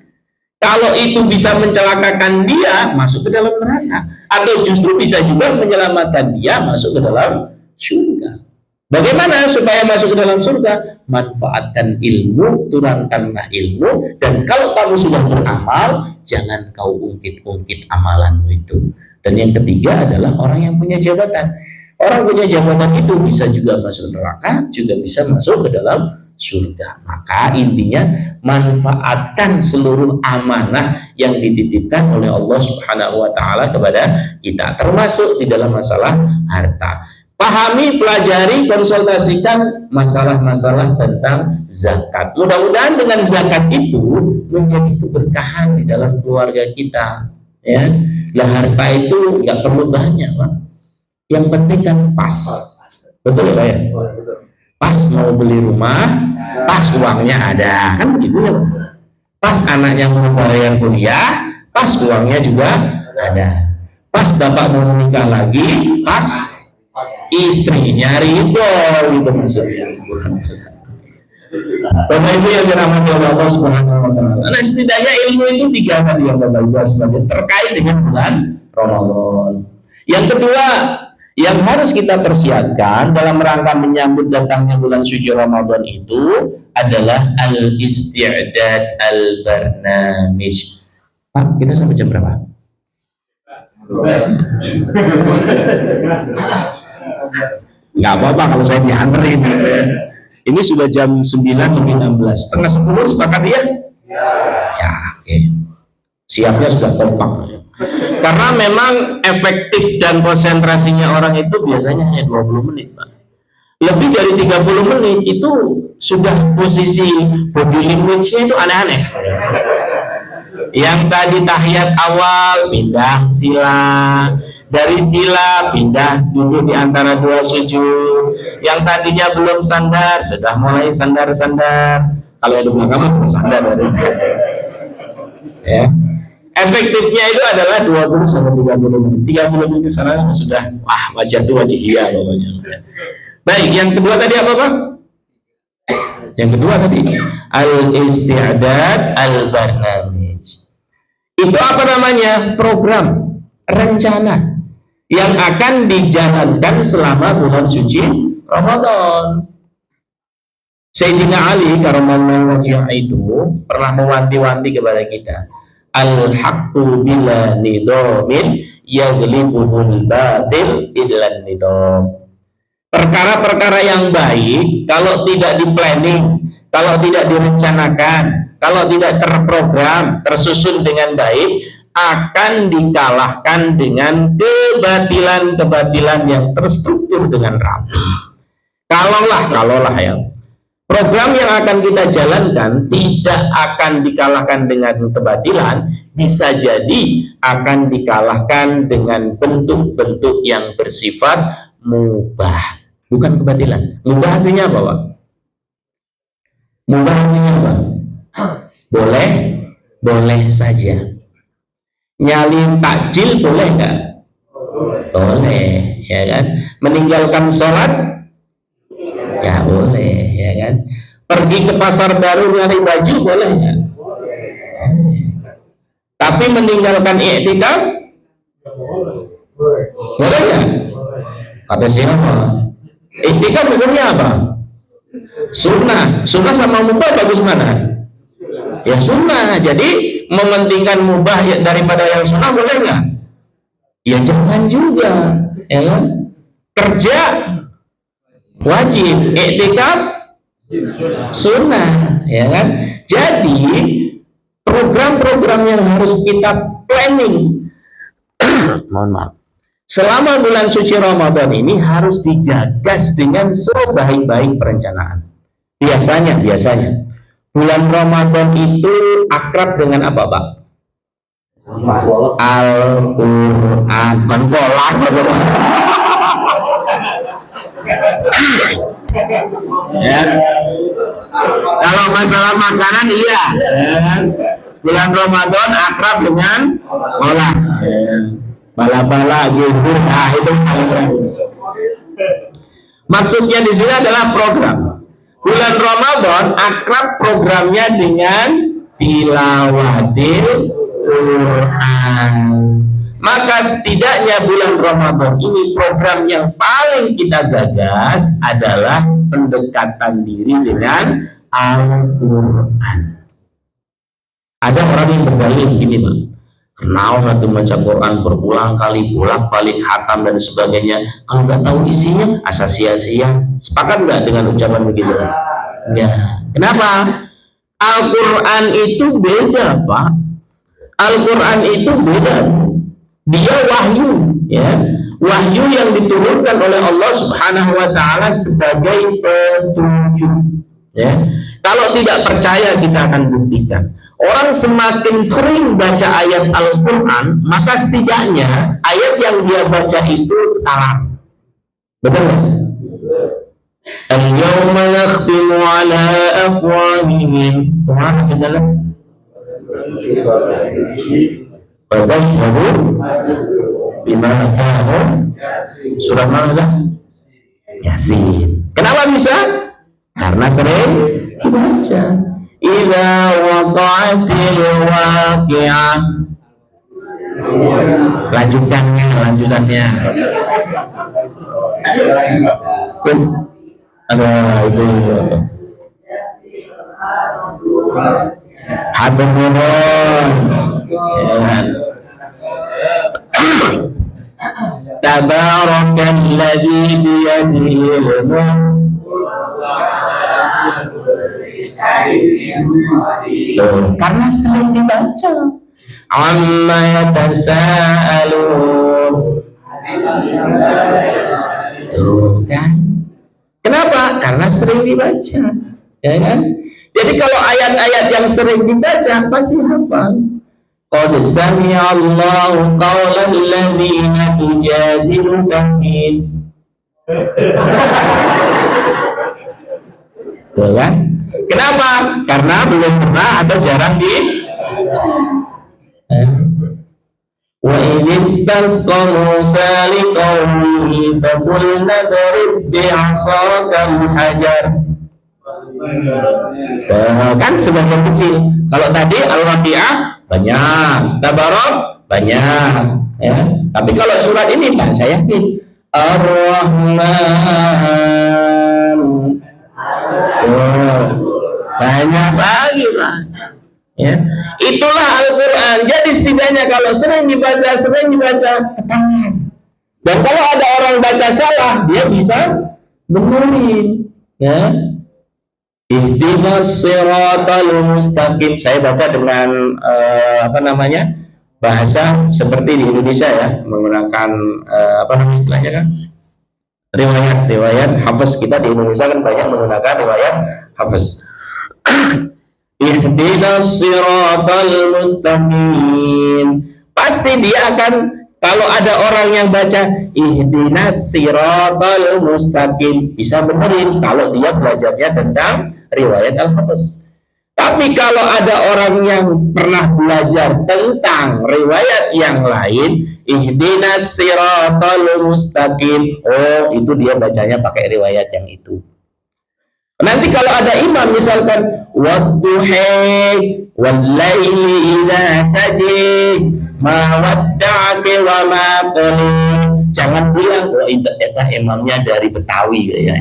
Kalau itu bisa mencelakakan dia, masuk ke dalam neraka. Atau justru bisa juga menyelamatkan dia masuk ke dalam surga. Bagaimana supaya masuk ke dalam surga? Manfaatkan ilmu, turunkanlah ilmu, dan kalau kamu sudah beramal, jangan kau ungkit-ungkit amalanmu itu. Dan yang ketiga adalah orang yang punya jabatan. Orang punya jabatan itu bisa juga masuk neraka, juga bisa masuk ke dalam surga. Maka intinya manfaatkan seluruh amanah yang dititipkan oleh Allah Subhanahu wa taala kepada kita, termasuk di dalam masalah harta. Pahami, pelajari, konsultasikan masalah-masalah tentang zakat. Mudah-mudahan dengan zakat itu menjadi keberkahan di dalam keluarga kita. Ya, lah harta itu nggak perlu banyak, Pak. Yang penting kan pas. Betul ya, Pak ya? Pas mau beli rumah, pas uangnya ada, kan begitu ya, Pak? Pas anaknya mau bayar kuliah, pas uangnya juga ada. Pas bapak mau menikah lagi, pas istrinya ridho, gitu maksudnya. Bapak Ibu yang dirahmati oleh Allah Subhanahu wa taala. Nah, setidaknya ilmu itu 3 tadi yang Bapak Ibu harus belajar terkait dengan bulan Ramadan. Yang kedua, yang harus kita persiapkan dalam rangka menyambut datangnya bulan suci Ramadan itu adalah al-isti'dad al-barnamij. Pak, kita sampai jam berapa? Nggak apa-apa kalau saya dianterin. Ini sudah jam 9:16, setengah 10 sepakat ya? Ya, oke. Siapnya sudah kompak. Karena memang efektif dan konsentrasinya orang itu biasanya hanya 20 menit, Pak. Lebih dari 30 menit itu sudah posisi body language-nya itu aneh-aneh. Yang tadi tahiyat awal pindah sila, dari sila pindah duduk di antara 2 sujud, yang tadinya belum sandar sudah mulai sandar-sandar. Kalau yang di belakang sandar dari ya. Efektifnya itu adalah 20 sampai 30 menit. 30 menit sana sudah wajah itu wajah iya pokoknya. Baik, yang kedua tadi apa, Pak? Yang kedua tadi al-isti'dad al-barnamij. Itu apa namanya? Program, rencana yang akan dijalankan selama bulan suci Ramadan. Sayyidina Ali karramallahu wajhahu itu pernah mewanti-wanti kepada kita, al-haqqu bila nidamin yaghlibuhul batil idlan nidam. Perkara-perkara yang baik kalau tidak di-planning, kalau tidak direncanakan, kalau tidak terprogram, tersusun dengan baik, akan dikalahkan dengan kebatilan-kebatilan yang terstruktur dengan rapi. Kalaulah ya, program yang akan kita jalankan tidak akan dikalahkan dengan kebatilan, bisa jadi akan dikalahkan dengan bentuk-bentuk yang bersifat mubah, bukan kebatilan. Mubah artinya apa, Pak? Mubah artinya apa? Boleh saja. Nyalin takjil boleh nggak? Boleh, ya kan? Meninggalkan sholat ya boleh, ya kan? Pergi ke pasar baru nyari baju boleh nggak? Tapi meninggalkan i'tikaf boleh nggak? Kata siapa? I'tikaf hukumnya apa? Sunnah. Sunnah sama mubah bagus mana? Ya sunnah. Jadi mementingkan mubah daripada yang sunnah boleh nggak? Ya jangan juga, ya kan? Kerja wajib, i'tikaf sunnah, ya kan? Jadi program-program yang harus kita planning mohon maaf, selama bulan suci Ramadan ini harus digagas dengan sebaik-baik perencanaan. Biasanya bulan Ramadan itu akrab dengan apa, Pak? Al-Quran. Menkolak. Ya. Kalau masalah makanan iya. Bulan Ramadan akrab dengan kolak. Bala-bala gitu, itu maksudnya di sini adalah program. Bulan Ramadan akrab programnya dengan tilawatil Quran. Maka setidaknya bulan Ramadan ini program yang paling kita gagas adalah pendekatan diri dengan Al-Quran. Ada orang yang berdalil gini, Pak. Kenal nanti baca Quran berulang kali, bolak-balik khatam dan sebagainya. Kalau nggak tahu isinya, asal sia-sia. Sepakat nggak dengan ucapan begitu? Enggak. Kenapa? Al-Quran itu beda, Pak. Al-Quran itu beda. Dia wahyu, ya. Wahyu yang diturunkan oleh Allah Subhanahu wa taala sebagai petunjuk, ya. Kalau tidak percaya kita akan buktikan. Orang semakin sering baca ayat Al-Quran, maka setidaknya ayat yang dia baca itu talam. Betul nggak? Al-yawma nakhtimu ala afwahihim. Kemana kita lah? Fadashhadu bima kanu. Surah mana? Yasin. Kenapa bisa? Karena sering dibaca. Idza waqa'atil waqi'ah. Lanjutannya. Ada itu. Hadrun. Tabarakalladzi biyadihil mulk. Karena sering dibaca. Amma yatasaalun. Tuh kan. Kenapa? Karena sering dibaca. Ya kan? Jadi kalau ayat-ayat yang sering dibaca pasti hafal. Qad sami'allahu qawlan ladzina tujadiluka fi. Tuh kan? Kenapa? Karena belum pernah atau jarang di wa idistasqa Musa liqaumihi faqulna darib bi'asakal hajar. Kan sebagian kecil. Kalau tadi Al-Waqi'ah banyak, Tabarok banyak, ya. Tapi kalau surat ini Pak, saya yakin Ar-Rahman banyak lagi, Pak. Ya. Itulah Al-Quran. Jadi setidaknya kalau sering dibaca ketahuan. Dan kalau ada orang baca salah, dia bisa benerin. Ya. Ihdinas siratal mustaqim. Saya baca dengan bahasa seperti di Indonesia, ya, menggunakan istilahnya kan? Riwayat Hafiz. Kita di Indonesia kan banyak menggunakan riwayat Hafiz. Ihdinas siratal mustaqim. Pasti dia akan, kalau ada orang yang baca ihdinas siratal mustaqim, bisa benerin kalau dia belajarnya tentang riwayat Al-Hafiz. Tapi kalau ada orang yang pernah belajar tentang riwayat yang lain, ihdinas siratal mustaqim, oh itu dia bacanya pakai riwayat yang itu. Nanti kalau ada imam misalkan wadduhi wallaili idza saji ma wadda'aka wa ma qali, jangan bilang oh itu imamnya dari Betawi ya.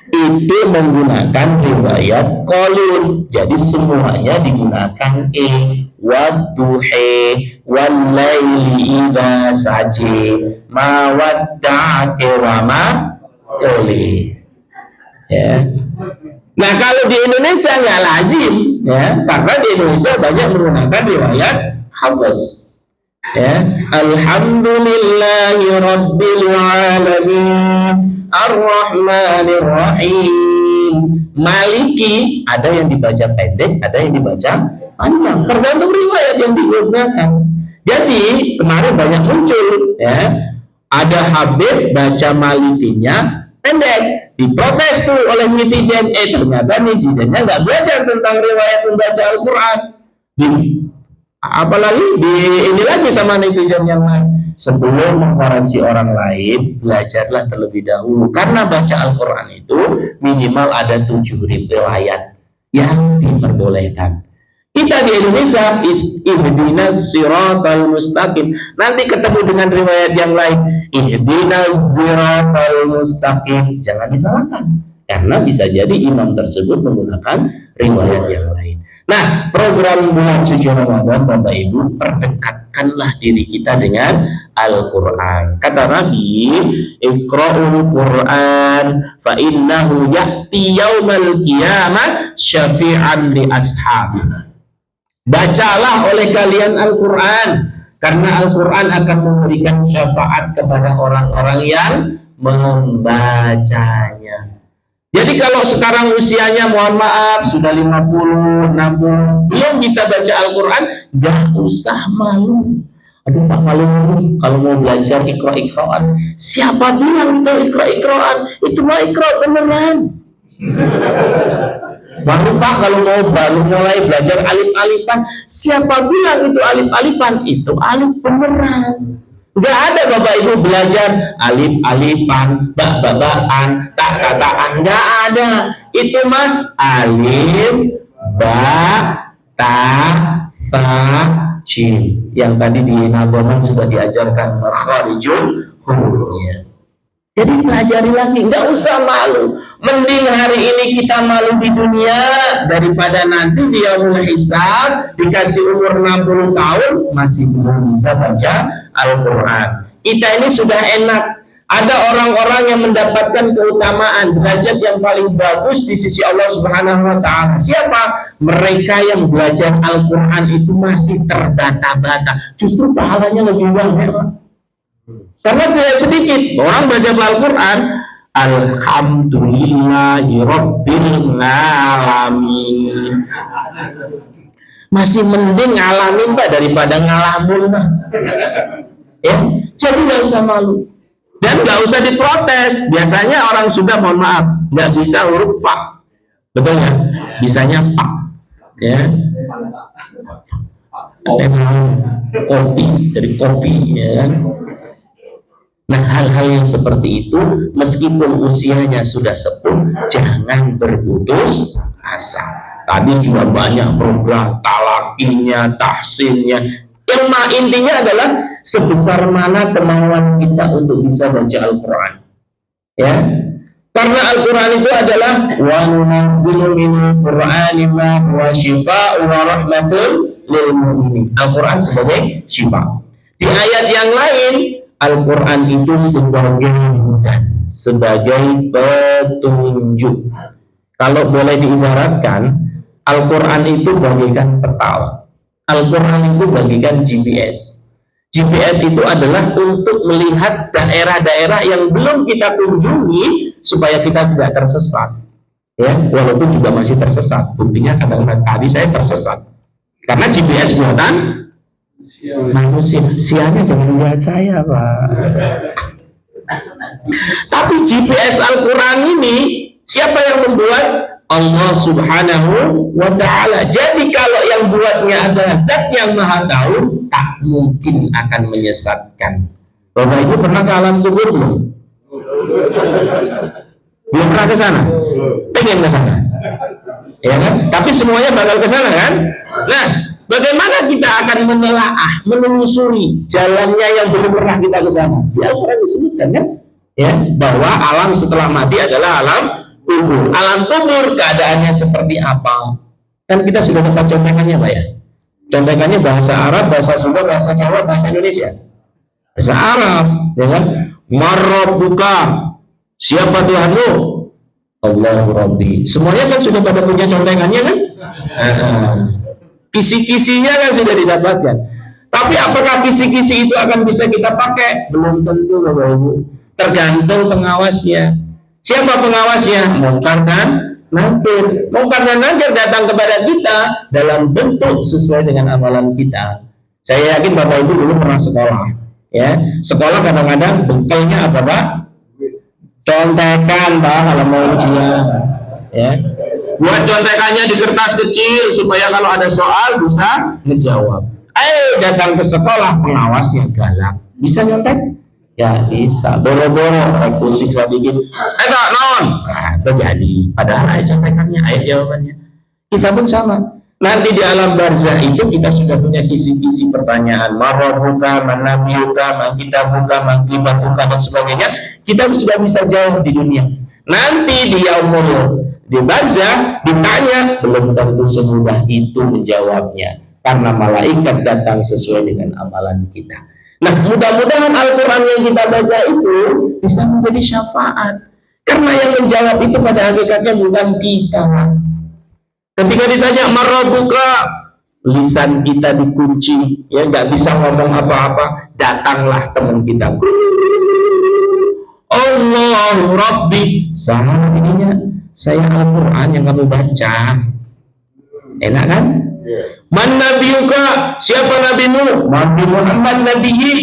Itu menggunakan riwayat qalun. Jadi semuanya digunakan wadduhi wallaili idza saji ma wadda'aka wa ma qali. Ya. Nah kalau di Indonesia nggak lazim, ya, karena di Indonesia banyak menggunakan riwayat Hafiz. Ya, alhamdulillahi rabbil alamin arrahmanir rahim maliki. Ada yang dibaca pendek, ada yang dibaca panjang, tergantung riwayat yang digunakan. Jadi kemarin banyak muncul ya, ada Habib baca malikinya pendek, diprotes tuh oleh netizen. Ternyata netizennya nggak belajar tentang riwayat membaca Al-Quran. Apalagi ini lagi sama netizen yang lain. Sebelum mengkoreksi orang lain, belajarlah terlebih dahulu. Karena baca Al-Quran itu minimal ada 7 riwayat yang diperbolehkan. Kita di Indonesia ihdinas siratal mustaqim. Nanti ketemu dengan riwayat yang lain, ihdinas siratal mustaqim. Jangan disalahkan, karena bisa jadi imam tersebut menggunakan riwayat yang lain. Nah, program bulan suci Ramadan, Bapak Ibu, perdekatkanlah diri kita dengan Al-Quran. Kata Nabi, Iqra'ul Quran fa innahu ya'ti yaumal qiyamah syafi'an li ashabina. Bacalah oleh kalian Al-Quran, karena Al-Quran akan memberikan syafaat kepada orang-orang yang membacanya. Jadi kalau sekarang usianya mohon maaf sudah 50, 60, belum bisa baca Al-Quran, gak usah malu. Aduh Pak, malu kalau mau belajar ikro-ikroan. Siapa bilang itu ikro-ikroan? Itu mah ikro beneran. Baru Pak kalau mau baru mulai belajar alif-alifan. Siapa bilang itu alif-alifan? Itu alif beneran. Gak ada Bapak Ibu belajar alif-alifan, bak-bakan, tak-tataan. Gak ada. Itu mah alif, ba, ta, ta, jim. Yang tadi di Nagoman sudah diajarkan makharijul hurufnya. Jadi pelajari lagi, nggak usah malu. Mending hari ini kita malu di dunia daripada nanti di yaumul hisab dikasih umur 60 tahun masih belum bisa baca Al-Quran. Kita ini sudah enak. Ada orang-orang yang mendapatkan keutamaan derajat yang paling bagus di sisi Allah Subhanahu wa Ta'ala. Siapa? Mereka yang belajar Al-Quran itu masih terbata-bata. Justru pahalanya lebih banyak. Karena tidak sedikit orang baca Al-Quran, alhamdulillahi rabbil alamin. Masih mending ngalamin Pak daripada ngalamun Pak. Ya, jadi nggak usah malu dan nggak usah diprotes. Biasanya orang sudah mohon maaf nggak bisa huruf fa, betul ya? Bisanya pak, ya. Kopi dari kopi, ya kan? Nah, hal-hal yang seperti itu meskipun usianya sudah sepuh, jangan berputus asa. Tadi sudah banyak program talakinya, tahsinnya. Yang intinya adalah sebesar mana kemauan kita untuk bisa baca Al-Quran. Ya, karena Al-Quran itu adalah wa nunazzilu minal Qur'ani ma huwa syifaa'un wa rahmatun lil mu'minin. Al-Quran sebagai syifa. Di ayat yang lain Al-Quran itu sebagai hudan, sebagai petunjuk. Kalau boleh diibaratkan, Al-Quran itu bagaikan peta. Al-Quran itu bagaikan GPS. GPS itu adalah untuk melihat daerah-daerah yang belum kita kunjungi supaya kita tidak tersesat. Ya, walaupun juga masih tersesat. Buktinya kadang-kadang tadi saya tersesat. Karena GPS buatan manusia. Sianya jangan lihat saya Pak. Tapi GPS Al-Quran ini siapa yang membuat? Allah Subhanahu wa Ta'ala. Jadi kalau yang buatnya adalah Zat yang Maha Tahu, tak mungkin akan menyesatkan. Bapak Ibu pernah ke alam kubur belum? Belum pernah ke sana? Pengen ke sana? Ya kan? Tapi semuanya bakal ke sana kan? Nah, bagaimana kita akan menelaah, menelusuri jalannya yang belum pernah kita ke sana? Di Al-Quran disebutkan kan? Ya, bahwa alam setelah mati adalah alam kubur. Alam kubur keadaannya seperti apa? Kan kita sudah dapat contekannya Pak ya. Contekannya bahasa Arab, bahasa Sunda, bahasa Jawa, bahasa Indonesia. Bahasa Arab, ya kan? Marrabbuka. Siapa Tuhanmu? Allahu Rabbi. Semuanya kan sudah pada punya contekannya kan? Kisi-kisinya kan sudah didapatkan. Tapi apakah kisi-kisi itu akan bisa kita pakai? Belum tentu, Bapak Ibu. Tergantung pengawasnya. Siapa pengawasnya? Mungkar dan nakir. Mungkar dan nakir datang kepada kita dalam bentuk sesuai dengan amalan kita. Saya yakin Bapak Ibu dulu pernah sekolah. Ya, sekolah kadang-kadang bekalnya apa, Pak? Contekan, Pak, kalau mau ujian. Ya, buat contekannya di kertas kecil supaya kalau ada soal bisa ngejawab. Datang ke sekolah, pengawasnya galak. Bisa nyontek? Ya bisa. Boro-boro aku siksa dikit. Tak non. Nah, terjadi. Padahal ayat contekannya, ayat jawabannya. Kita pun sama. Nanti di alam barzah itu kita sudah punya kisi-kisi pertanyaan. Marabuka, manabiyuka, mangkitabuka, mangkibatuka dan sebagainya. Kita sudah bisa jawab di dunia. Nanti di yaumul di barzah ditanya, belum tentu semudah itu menjawabnya, karena malaikat datang sesuai dengan amalan kita. Nah, mudah-mudahan Al-Quran yang kita baca itu bisa menjadi syafaat, karena yang menjawab itu pada hakikatnya bukan kita. Ketika ditanya marabuka, lisan kita dikunci, ya nggak bisa ngomong apa-apa. Datanglah teman kita, Allahu Rabbi, sama ininya. Saya Al-Quran yang kamu baca. Enak kan? Man nabiyuka, siapa nabimu? Nabi Muhammad nabihi.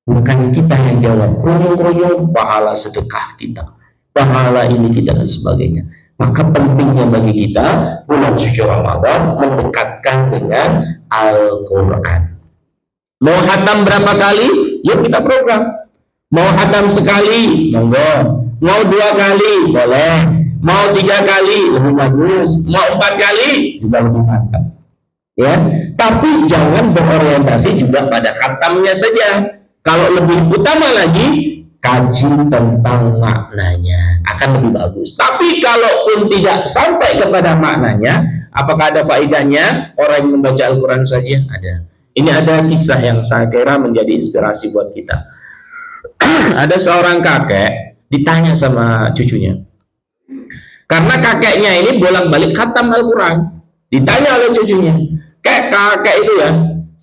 Bukan kita yang jawab. Kroyo-kroyo pahala sedekah kita, pahala ini kita dan sebagainya. Maka pentingnya bagi kita bulan suci Ramadan mendekatkan dengan Al-Quran. Mau hatam berapa kali? Yuk kita program. Mau hatam sekali, monggo. Mau 2 kali, boleh. Mau 3 kali, lebih bagus. Mau 4 kali, juga lebih mantap. Ya, tapi jangan berorientasi juga pada khatamnya saja. Kalau lebih utama lagi, kaji tentang maknanya, akan lebih bagus. Tapi kalaupun tidak sampai kepada maknanya, apakah ada faedahnya orang yang membaca Al-Quran saja? Ada. Ini ada kisah yang saya kira menjadi inspirasi buat kita. Ada seorang kakek ditanya sama cucunya, karena kakeknya ini bolak-balik khatam Al-Quran. Ditanya oleh cucunya, kakek itu ya,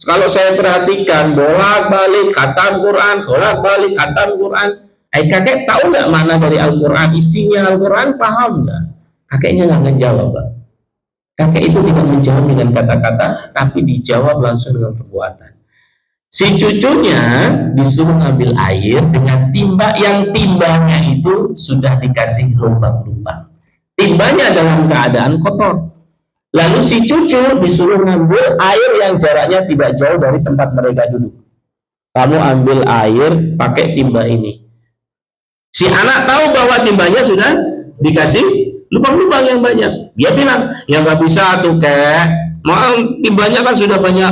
kalau saya perhatikan bolak-balik khatam Quran, bolak-balik khatam Quran. Kakek tahu nggak mana dari Al-Quran, isinya Al-Quran, paham nggak? Kakeknya nggak menjawab, Pak. Kakek itu tidak menjawab dengan kata-kata, tapi dijawab langsung dengan perbuatan. Si cucunya disuruh ambil air dengan timba yang timbanya itu sudah dikasih lubang-lubang. Timbanya dalam keadaan kotor. Lalu si cucu disuruh ngambil air yang jaraknya tidak jauh dari tempat mereka duduk. Kamu ambil air pakai timba ini. Si anak tahu bahwa timbanya sudah dikasih lubang-lubang yang banyak. Dia bilang, ya nggak bisa tuh kek. Mau timbanya kan sudah banyak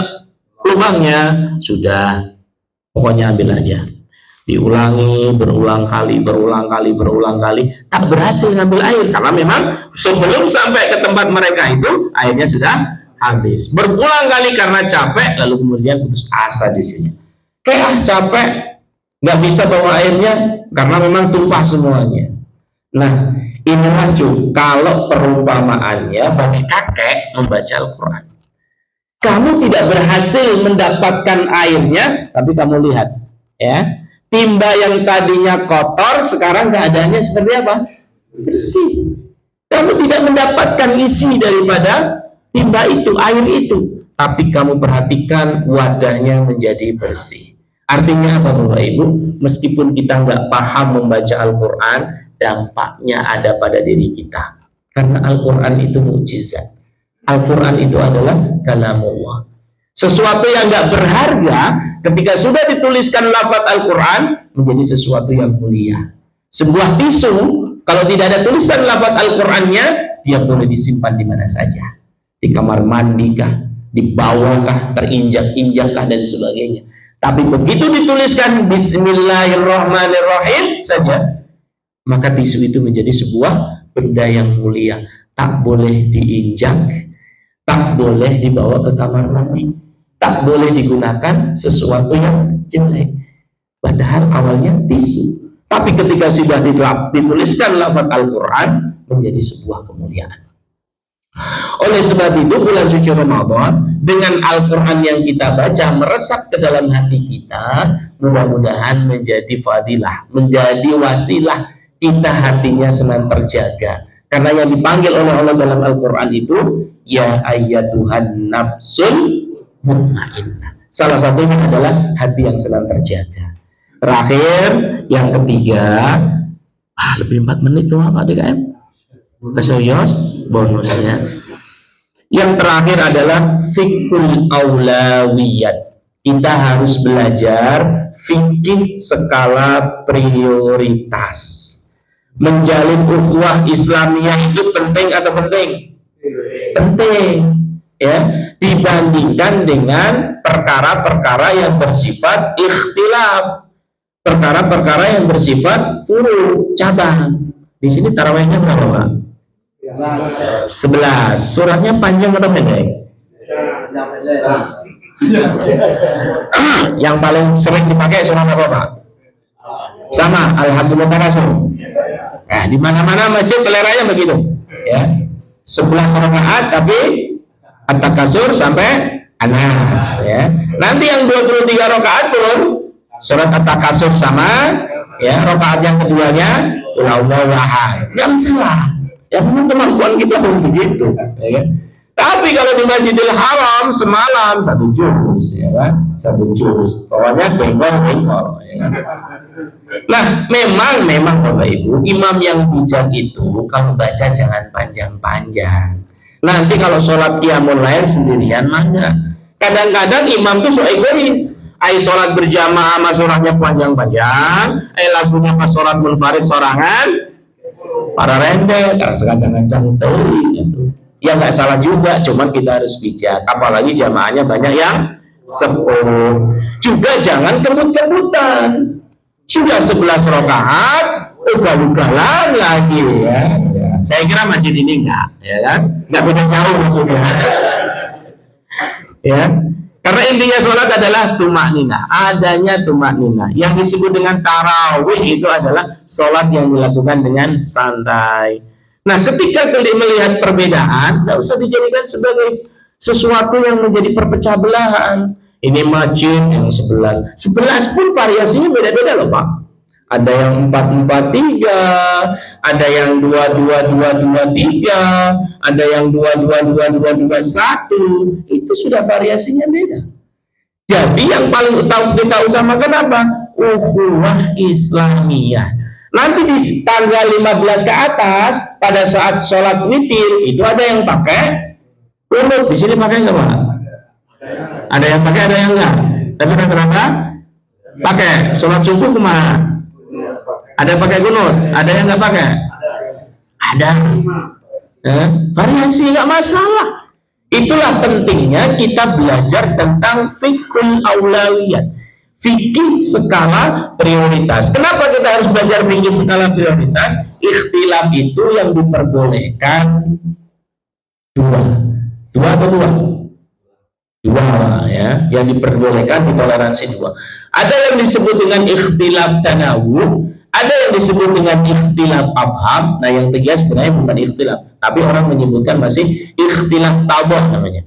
lubangnya. Sudah, pokoknya ambil aja. Diulangi berulang kali, tak berhasil ngambil air karena memang sebelum sampai ke tempat mereka itu airnya sudah habis. Berulang kali karena capek, lalu kemudian putus asa cucunya. Kayak capek, nggak bisa bawa airnya karena memang tumpah semuanya. Nah, inilah kalau perumpamaannya bagi kakek membaca Al-Quran. Kamu tidak berhasil mendapatkan airnya, tapi kamu lihat, ya. Timba yang tadinya kotor sekarang keadaannya seperti apa? Bersih. Kamu tidak mendapatkan isi daripada timba itu, air itu, tapi kamu perhatikan wadahnya menjadi bersih. Artinya apa, Bapak Ibu? Meskipun kita nggak paham membaca Al-Quran, dampaknya ada pada diri kita. Karena Al-Quran itu mukjizat. Al-Quran itu adalah kalamullah. Sesuatu yang nggak berharga ketika sudah dituliskan lafaz Al-Quran menjadi sesuatu yang mulia. Sebuah tisu kalau tidak ada tulisan lafaz Al-Qurannya, dia boleh disimpan di mana saja, di kamar mandi kah, di bawah kah, terinjak-injak kah dan sebagainya. Tapi begitu dituliskan Bismillahirrahmanirrahim saja, maka tisu itu menjadi sebuah benda yang mulia, tak boleh diinjak, tak boleh dibawa ke kamar mandi, tak boleh digunakan sesuatu yang jelek. Padahal awalnya tisu, tapi ketika sudah dituliskan lafaz Al-Quran menjadi sebuah kemuliaan. Oleh sebab itu bulan suci Ramadan dengan Al-Quran yang kita baca meresap ke dalam hati kita, mudah-mudahan menjadi fadilah, menjadi wasilah kita hatinya senang terjaga. Karena yang dipanggil oleh Allah dalam Al-Quran itu ya ayyatuhan nafsul mutmainnah. Salah satunya adalah hati yang senang terjaga. Terakhir, yang ketiga, lebih 4 menit tuh apa DKM? Keserius bonusnya. Yang terakhir adalah fikul aulawiyat. Kita harus belajar fikih skala prioritas. Menjalin ukhuwah Islamiyah itu penting atau penting? Penting, ya, dibandingkan dengan perkara-perkara yang bersifat ikhtilaf, perkara-perkara yang bersifat furu, cabang. Di sini tarawihnya berapa, Pak? 11. Suratnya panjang atau pendek? Yang paling sering dipakai surat apa, Pak? Sama, Alhamdulillah. Nah, di mana-mana masjid seleranya begitu, ya. 11 rakaat tapi At-Takasur sampai Anas, ya. Nanti yang 23 rakaat belum surat At-Takasur sama, ya, rakaat yang keduanya Qul ahad. Enggak masalah. Ya memang kemampuan kita begitu, ya kan? Tapi kalau di Masjidil Haram semalam 1 juz, ya kan? 1 juz. Pokoknya bengkol, ya kan? Nah, memang Bapak Ibu, imam yang bijak itu kalau baca jangan panjang-panjang. Nanti kalau sholat qiyamul lail sendirian mana? Kadang-kadang imam tuh so egois. Sholat berjamaah sama suratnya panjang-panjang, lagunya pas sholat munfarid sorangan, para rendek, kadang-kadang gitu. Ya nggak salah juga, cuman kita harus bijak. Apalagi jamaahnya banyak yang sepuh. Juga jangan kebut-kebutan. Sudah 11 rakaat, ugal-ugalan lagi, ya. Saya kira masjid ini enggak, ya kan? Enggak beda jauh maksudnya. Ya. Karena intinya sholat adalah tumakninah, adanya tumakninah. Yang disebut dengan tarawih itu adalah sholat yang dilakukan dengan santai. Nah, ketika kalian melihat perbedaan, tidak usah dijadikan sebagai sesuatu yang menjadi perpecah belahan. Ini masjid yang 11 pun variasinya beda-beda loh, Pak. Ada yang 4-4-3, ada yang 2-2-2-2-3, ada yang 2-2-2-2-2-1. Itu sudah variasinya beda. Jadi yang paling kita utamakan apa? Ukhuwah Islamiyah. Nanti di tanggal 15 ke atas pada saat sholat witir itu ada yang pakai kunut. Di sini pakai nggak, Pak? Ada yang pakai, ada yang enggak. Tapi rata-rata pakai. Sholat subuh kemana? Ada yang pakai kunut, ada yang nggak pakai. Ada. Variasi nggak masalah. Itulah pentingnya kita belajar tentang fikul aulawiyat, fikih skala prioritas. Kenapa kita harus belajar fikih skala prioritas? Ikhtilaf itu yang diperbolehkan dua atau dua, ya, yang diperbolehkan ditoleransi 2. Ada yang disebut dengan ikhtilaf tanawu, ada yang disebut dengan ikhtilaf abham. Nah, yang tiga sebenarnya bukan ikhtilaf, tapi orang menyebutkan masih ikhtilaf tabah namanya.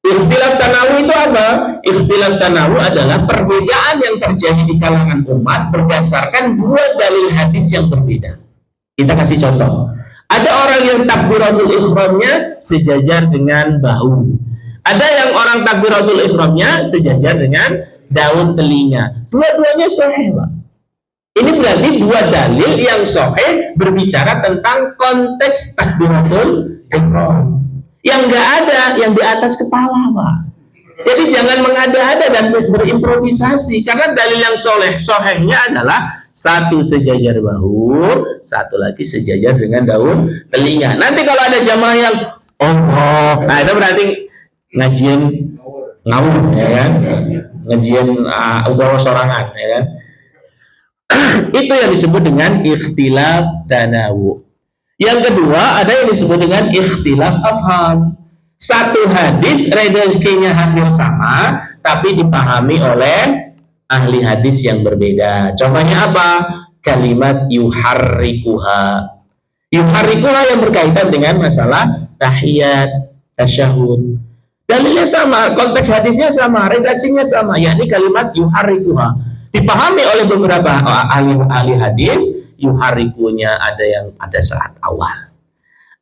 Ikhtilaf tanawu itu apa? Ikhtilaf tanawu adalah perbedaan yang terjadi di kalangan umat berdasarkan 2 dalil hadis yang berbeda. Kita kasih contoh. Ada orang yang takbiratul ihramnya sejajar dengan bahu. Ada yang orang takbiratul ihramnya sejajar dengan daun telinga. Dua-duanya sahih, Pak. Ini berarti 2 dalil yang sahih berbicara tentang konteks takbiratul ihram. Yang enggak ada yang di atas kepala, Pak. Jadi jangan mengada-ada dan berimprovisasi, karena dalil yang sahihnya adalah 1 sejajar bahu, 1 lagi sejajar dengan daun telinga. Nanti kalau ada jamaah yang nah itu berarti ngajian ngawur, ya kan? Ngajian ugawa sorangan, ya kan? Itu yang disebut dengan ikhtilaf tanawu. Yang kedua, ada yang disebut dengan ikhtilaf afham. 1 hadis redaksinya hampir sama, tapi dipahami oleh ahli hadis yang berbeda. Contohnya apa? Kalimat yuharrikuha. Yuharrikuha yang berkaitan dengan masalah tahiyat, tasyahud. Dalilnya sama, konteks hadisnya sama, redaksinya sama, yakni kalimat yuharrikuha. Dipahami oleh beberapa ahli hadis, yuharrikunya ada yang pada saat awal.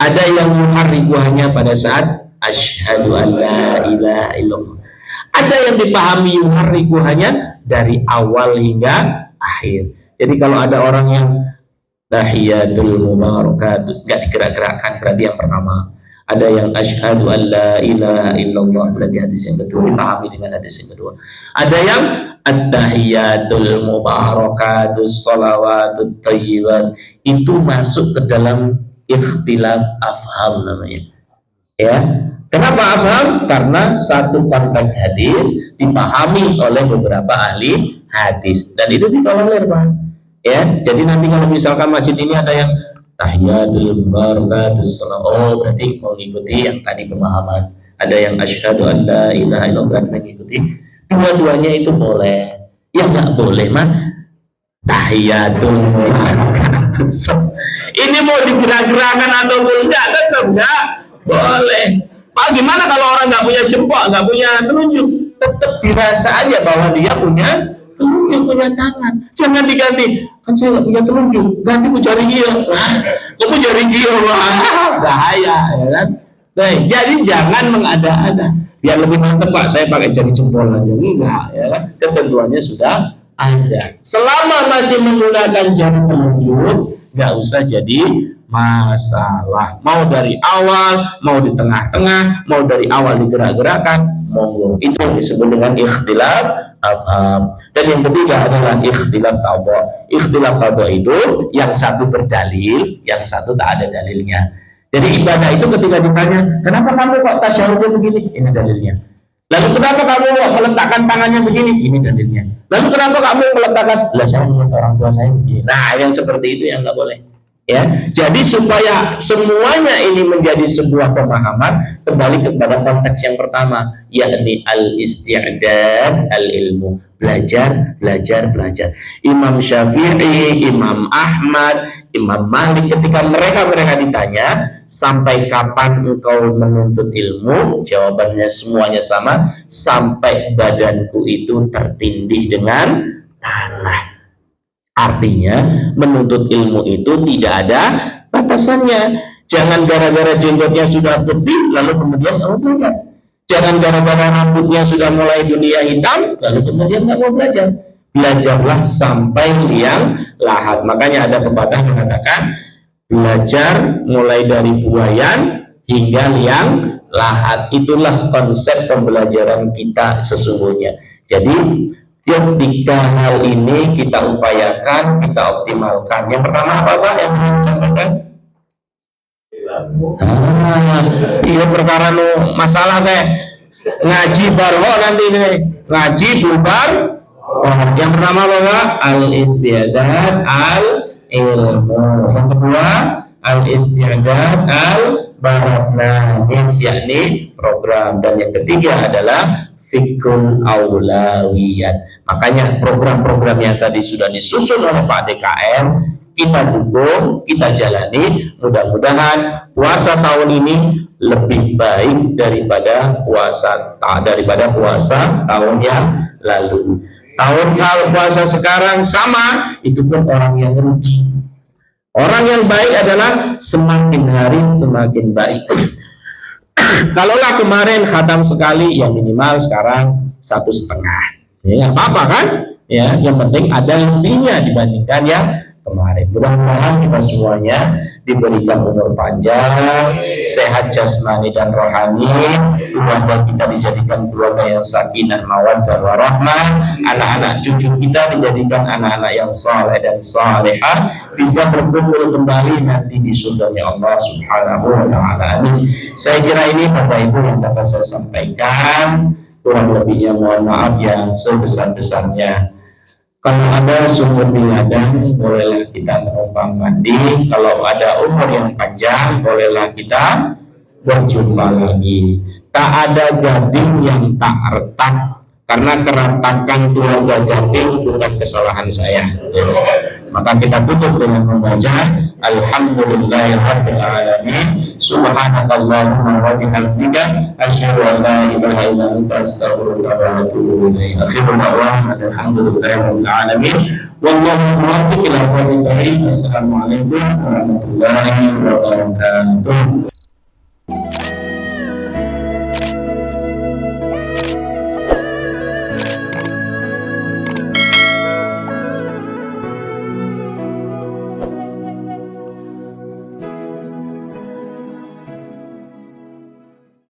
Ada yang yuharrikuhanya pada saat asyhadu an la ilaha illallah. Ada yang dipahami yuharrikuhanya dari awal hingga akhir. Jadi kalau ada orang yang tahiyatul mubarakatus enggak digerak-gerakkan, berarti yang pertama. Ada yang asyhadu an la ilaha illallah, berarti hadis yang kedua dipahami dengan hadis yang kedua. Ada yang at-tahiyatul mubarakatus shalawatut thayyibat, itu masuk ke dalam ikhtilaf afham namanya. Ya. Kenapa afham? Karena satu konteks hadis dipahami oleh beberapa ahli hadis dan itu ditolerir, Pak. Ya, jadi nanti kalau misalkan masjid ini ada yang tahiyatul barakatus salam, oh berarti mengikuti yang tadi pemahaman. Ada yang asyhadu an la ilaha illallah, mengikuti. Dua-duanya itu boleh. Yang nggak boleh mah tahiyatul barakatus. Ini mau digerak-gerakan atau enggak? Tetap enggak boleh. Pak, gimana kalau orang nggak punya jempol, nggak punya telunjuk? Tetap dirasa aja bahwa dia punya telunjuk, punya tangan. Jangan diganti. Kan saya nggak punya telunjuk, ganti ku jari gio. Kamu jari gio, bahaya, ya kan? Nah, jadi jangan mengada-ada. Biar lebih mantap, Pak, saya pakai jari jempol aja. Enggak, ya kan? Ketentuannya sudah ada. Selama masih menggunakan jari telunjuk, nggak usah jadi masalah. Mau dari awal, mau di tengah-tengah, mau dari awal digerak-gerakkan, monggo. Itu yang disebut dengan ikhtilaf afham. Dan yang ketiga adalah ikhtilaf qadha. Ikhtilaf qadha itu yang satu berdalil, yang satu tak ada dalilnya. Jadi ibadah itu ketika ditanya, kenapa kamu kok tasyahudnya begini? Ini dalilnya. Lalu kenapa kamu meletakkan tangannya begini? Ini dalilnya. Lalu kenapa kamu meletakkan? Lah saya lihat orang tua saya begini. Nah, yang seperti itu yang nggak boleh. Ya, jadi supaya semuanya ini menjadi sebuah pemahaman, kembali kepada konteks yang pertama, yakni al-isti'dad al-ilmu, belajar. Imam Syafi'i, Imam Ahmad, Imam Malik, ketika mereka ditanya sampai kapan engkau menuntut ilmu, jawabannya semuanya sama, sampai badanku itu tertindih dengan tanah. Artinya menuntut ilmu itu tidak ada batasannya. Jangan gara-gara jenggotnya sudah putih lalu kemudian kamu belajar. Jangan gara-gara rambutnya sudah mulai dunia hitam lalu kemudian nggak mau belajar. Belajarlah sampai liang lahat. Makanya ada pepatah mengatakan belajar mulai dari buayan hingga liang lahat. Itulah konsep pembelajaran kita sesungguhnya. Jadi ketika hal ini kita upayakan, kita optimalkan. Yang pertama apa Pak yang ingin sampaikan? Iya perkara masalah teh ngaji barho nanti ini ngaji bubar. Yang pertama apa? Al-isti'dad al-ilmu. Yang kedua al-isti'dad al-barnamij, yakni program. Dan yang ketiga adalah fikul aulawiyat. Makanya program-program yang tadi sudah disusun oleh Pak DKM kita dukung, kita jalani. Mudah-mudahan puasa tahun ini lebih baik daripada puasa tahun yang lalu. Tahun kalau puasa sekarang sama, itu pun orang yang rugi. Orang yang baik adalah semakin hari semakin baik. Kalaulah kemarin khatam sekali, yang minimal sekarang 1,5. Ya nggak apa-apa kan? Ya, yang penting ada lebihnya dibandingkan yang kemarin. Mudah-mudahan kita semuanya diberikan umur panjang, sehat jasmani dan rohani, keluarga kita dijadikan keluarga yang sakinah mawaddah warahmah, anak-anak cucu kita dijadikan anak-anak yang saleh dan salehah, bisa berkumpul kembali nanti di surganya Allah Subhanahu wa taala. Saya kira ini Bapak Ibu yang dapat saya sampaikan. Kurang lebihnya mohon maaf yang sebesar-besarnya. Kalau ada sumur di ladang, bolehlah kita menumpang mandi. Kalau ada umur yang panjang, bolehlah kita berjumpa lagi. Tak ada gading yang tak retak, karena keratakan keluarga gading bukan kesalahan saya. Maka kita tutup dengan membaca Alhamdulillahirrahmanirrahim. Subhanakallahumma wa bihamdika asyhadu an la ilaha illa anta astaghfiruka wa atubu ilaik. Akhirul da'wana alhamdulillahi rabbil alamin. Wallahu muwaffiq ila aqwamit thoriq. Assalamualaikum warahmatullahi wabarakatuh.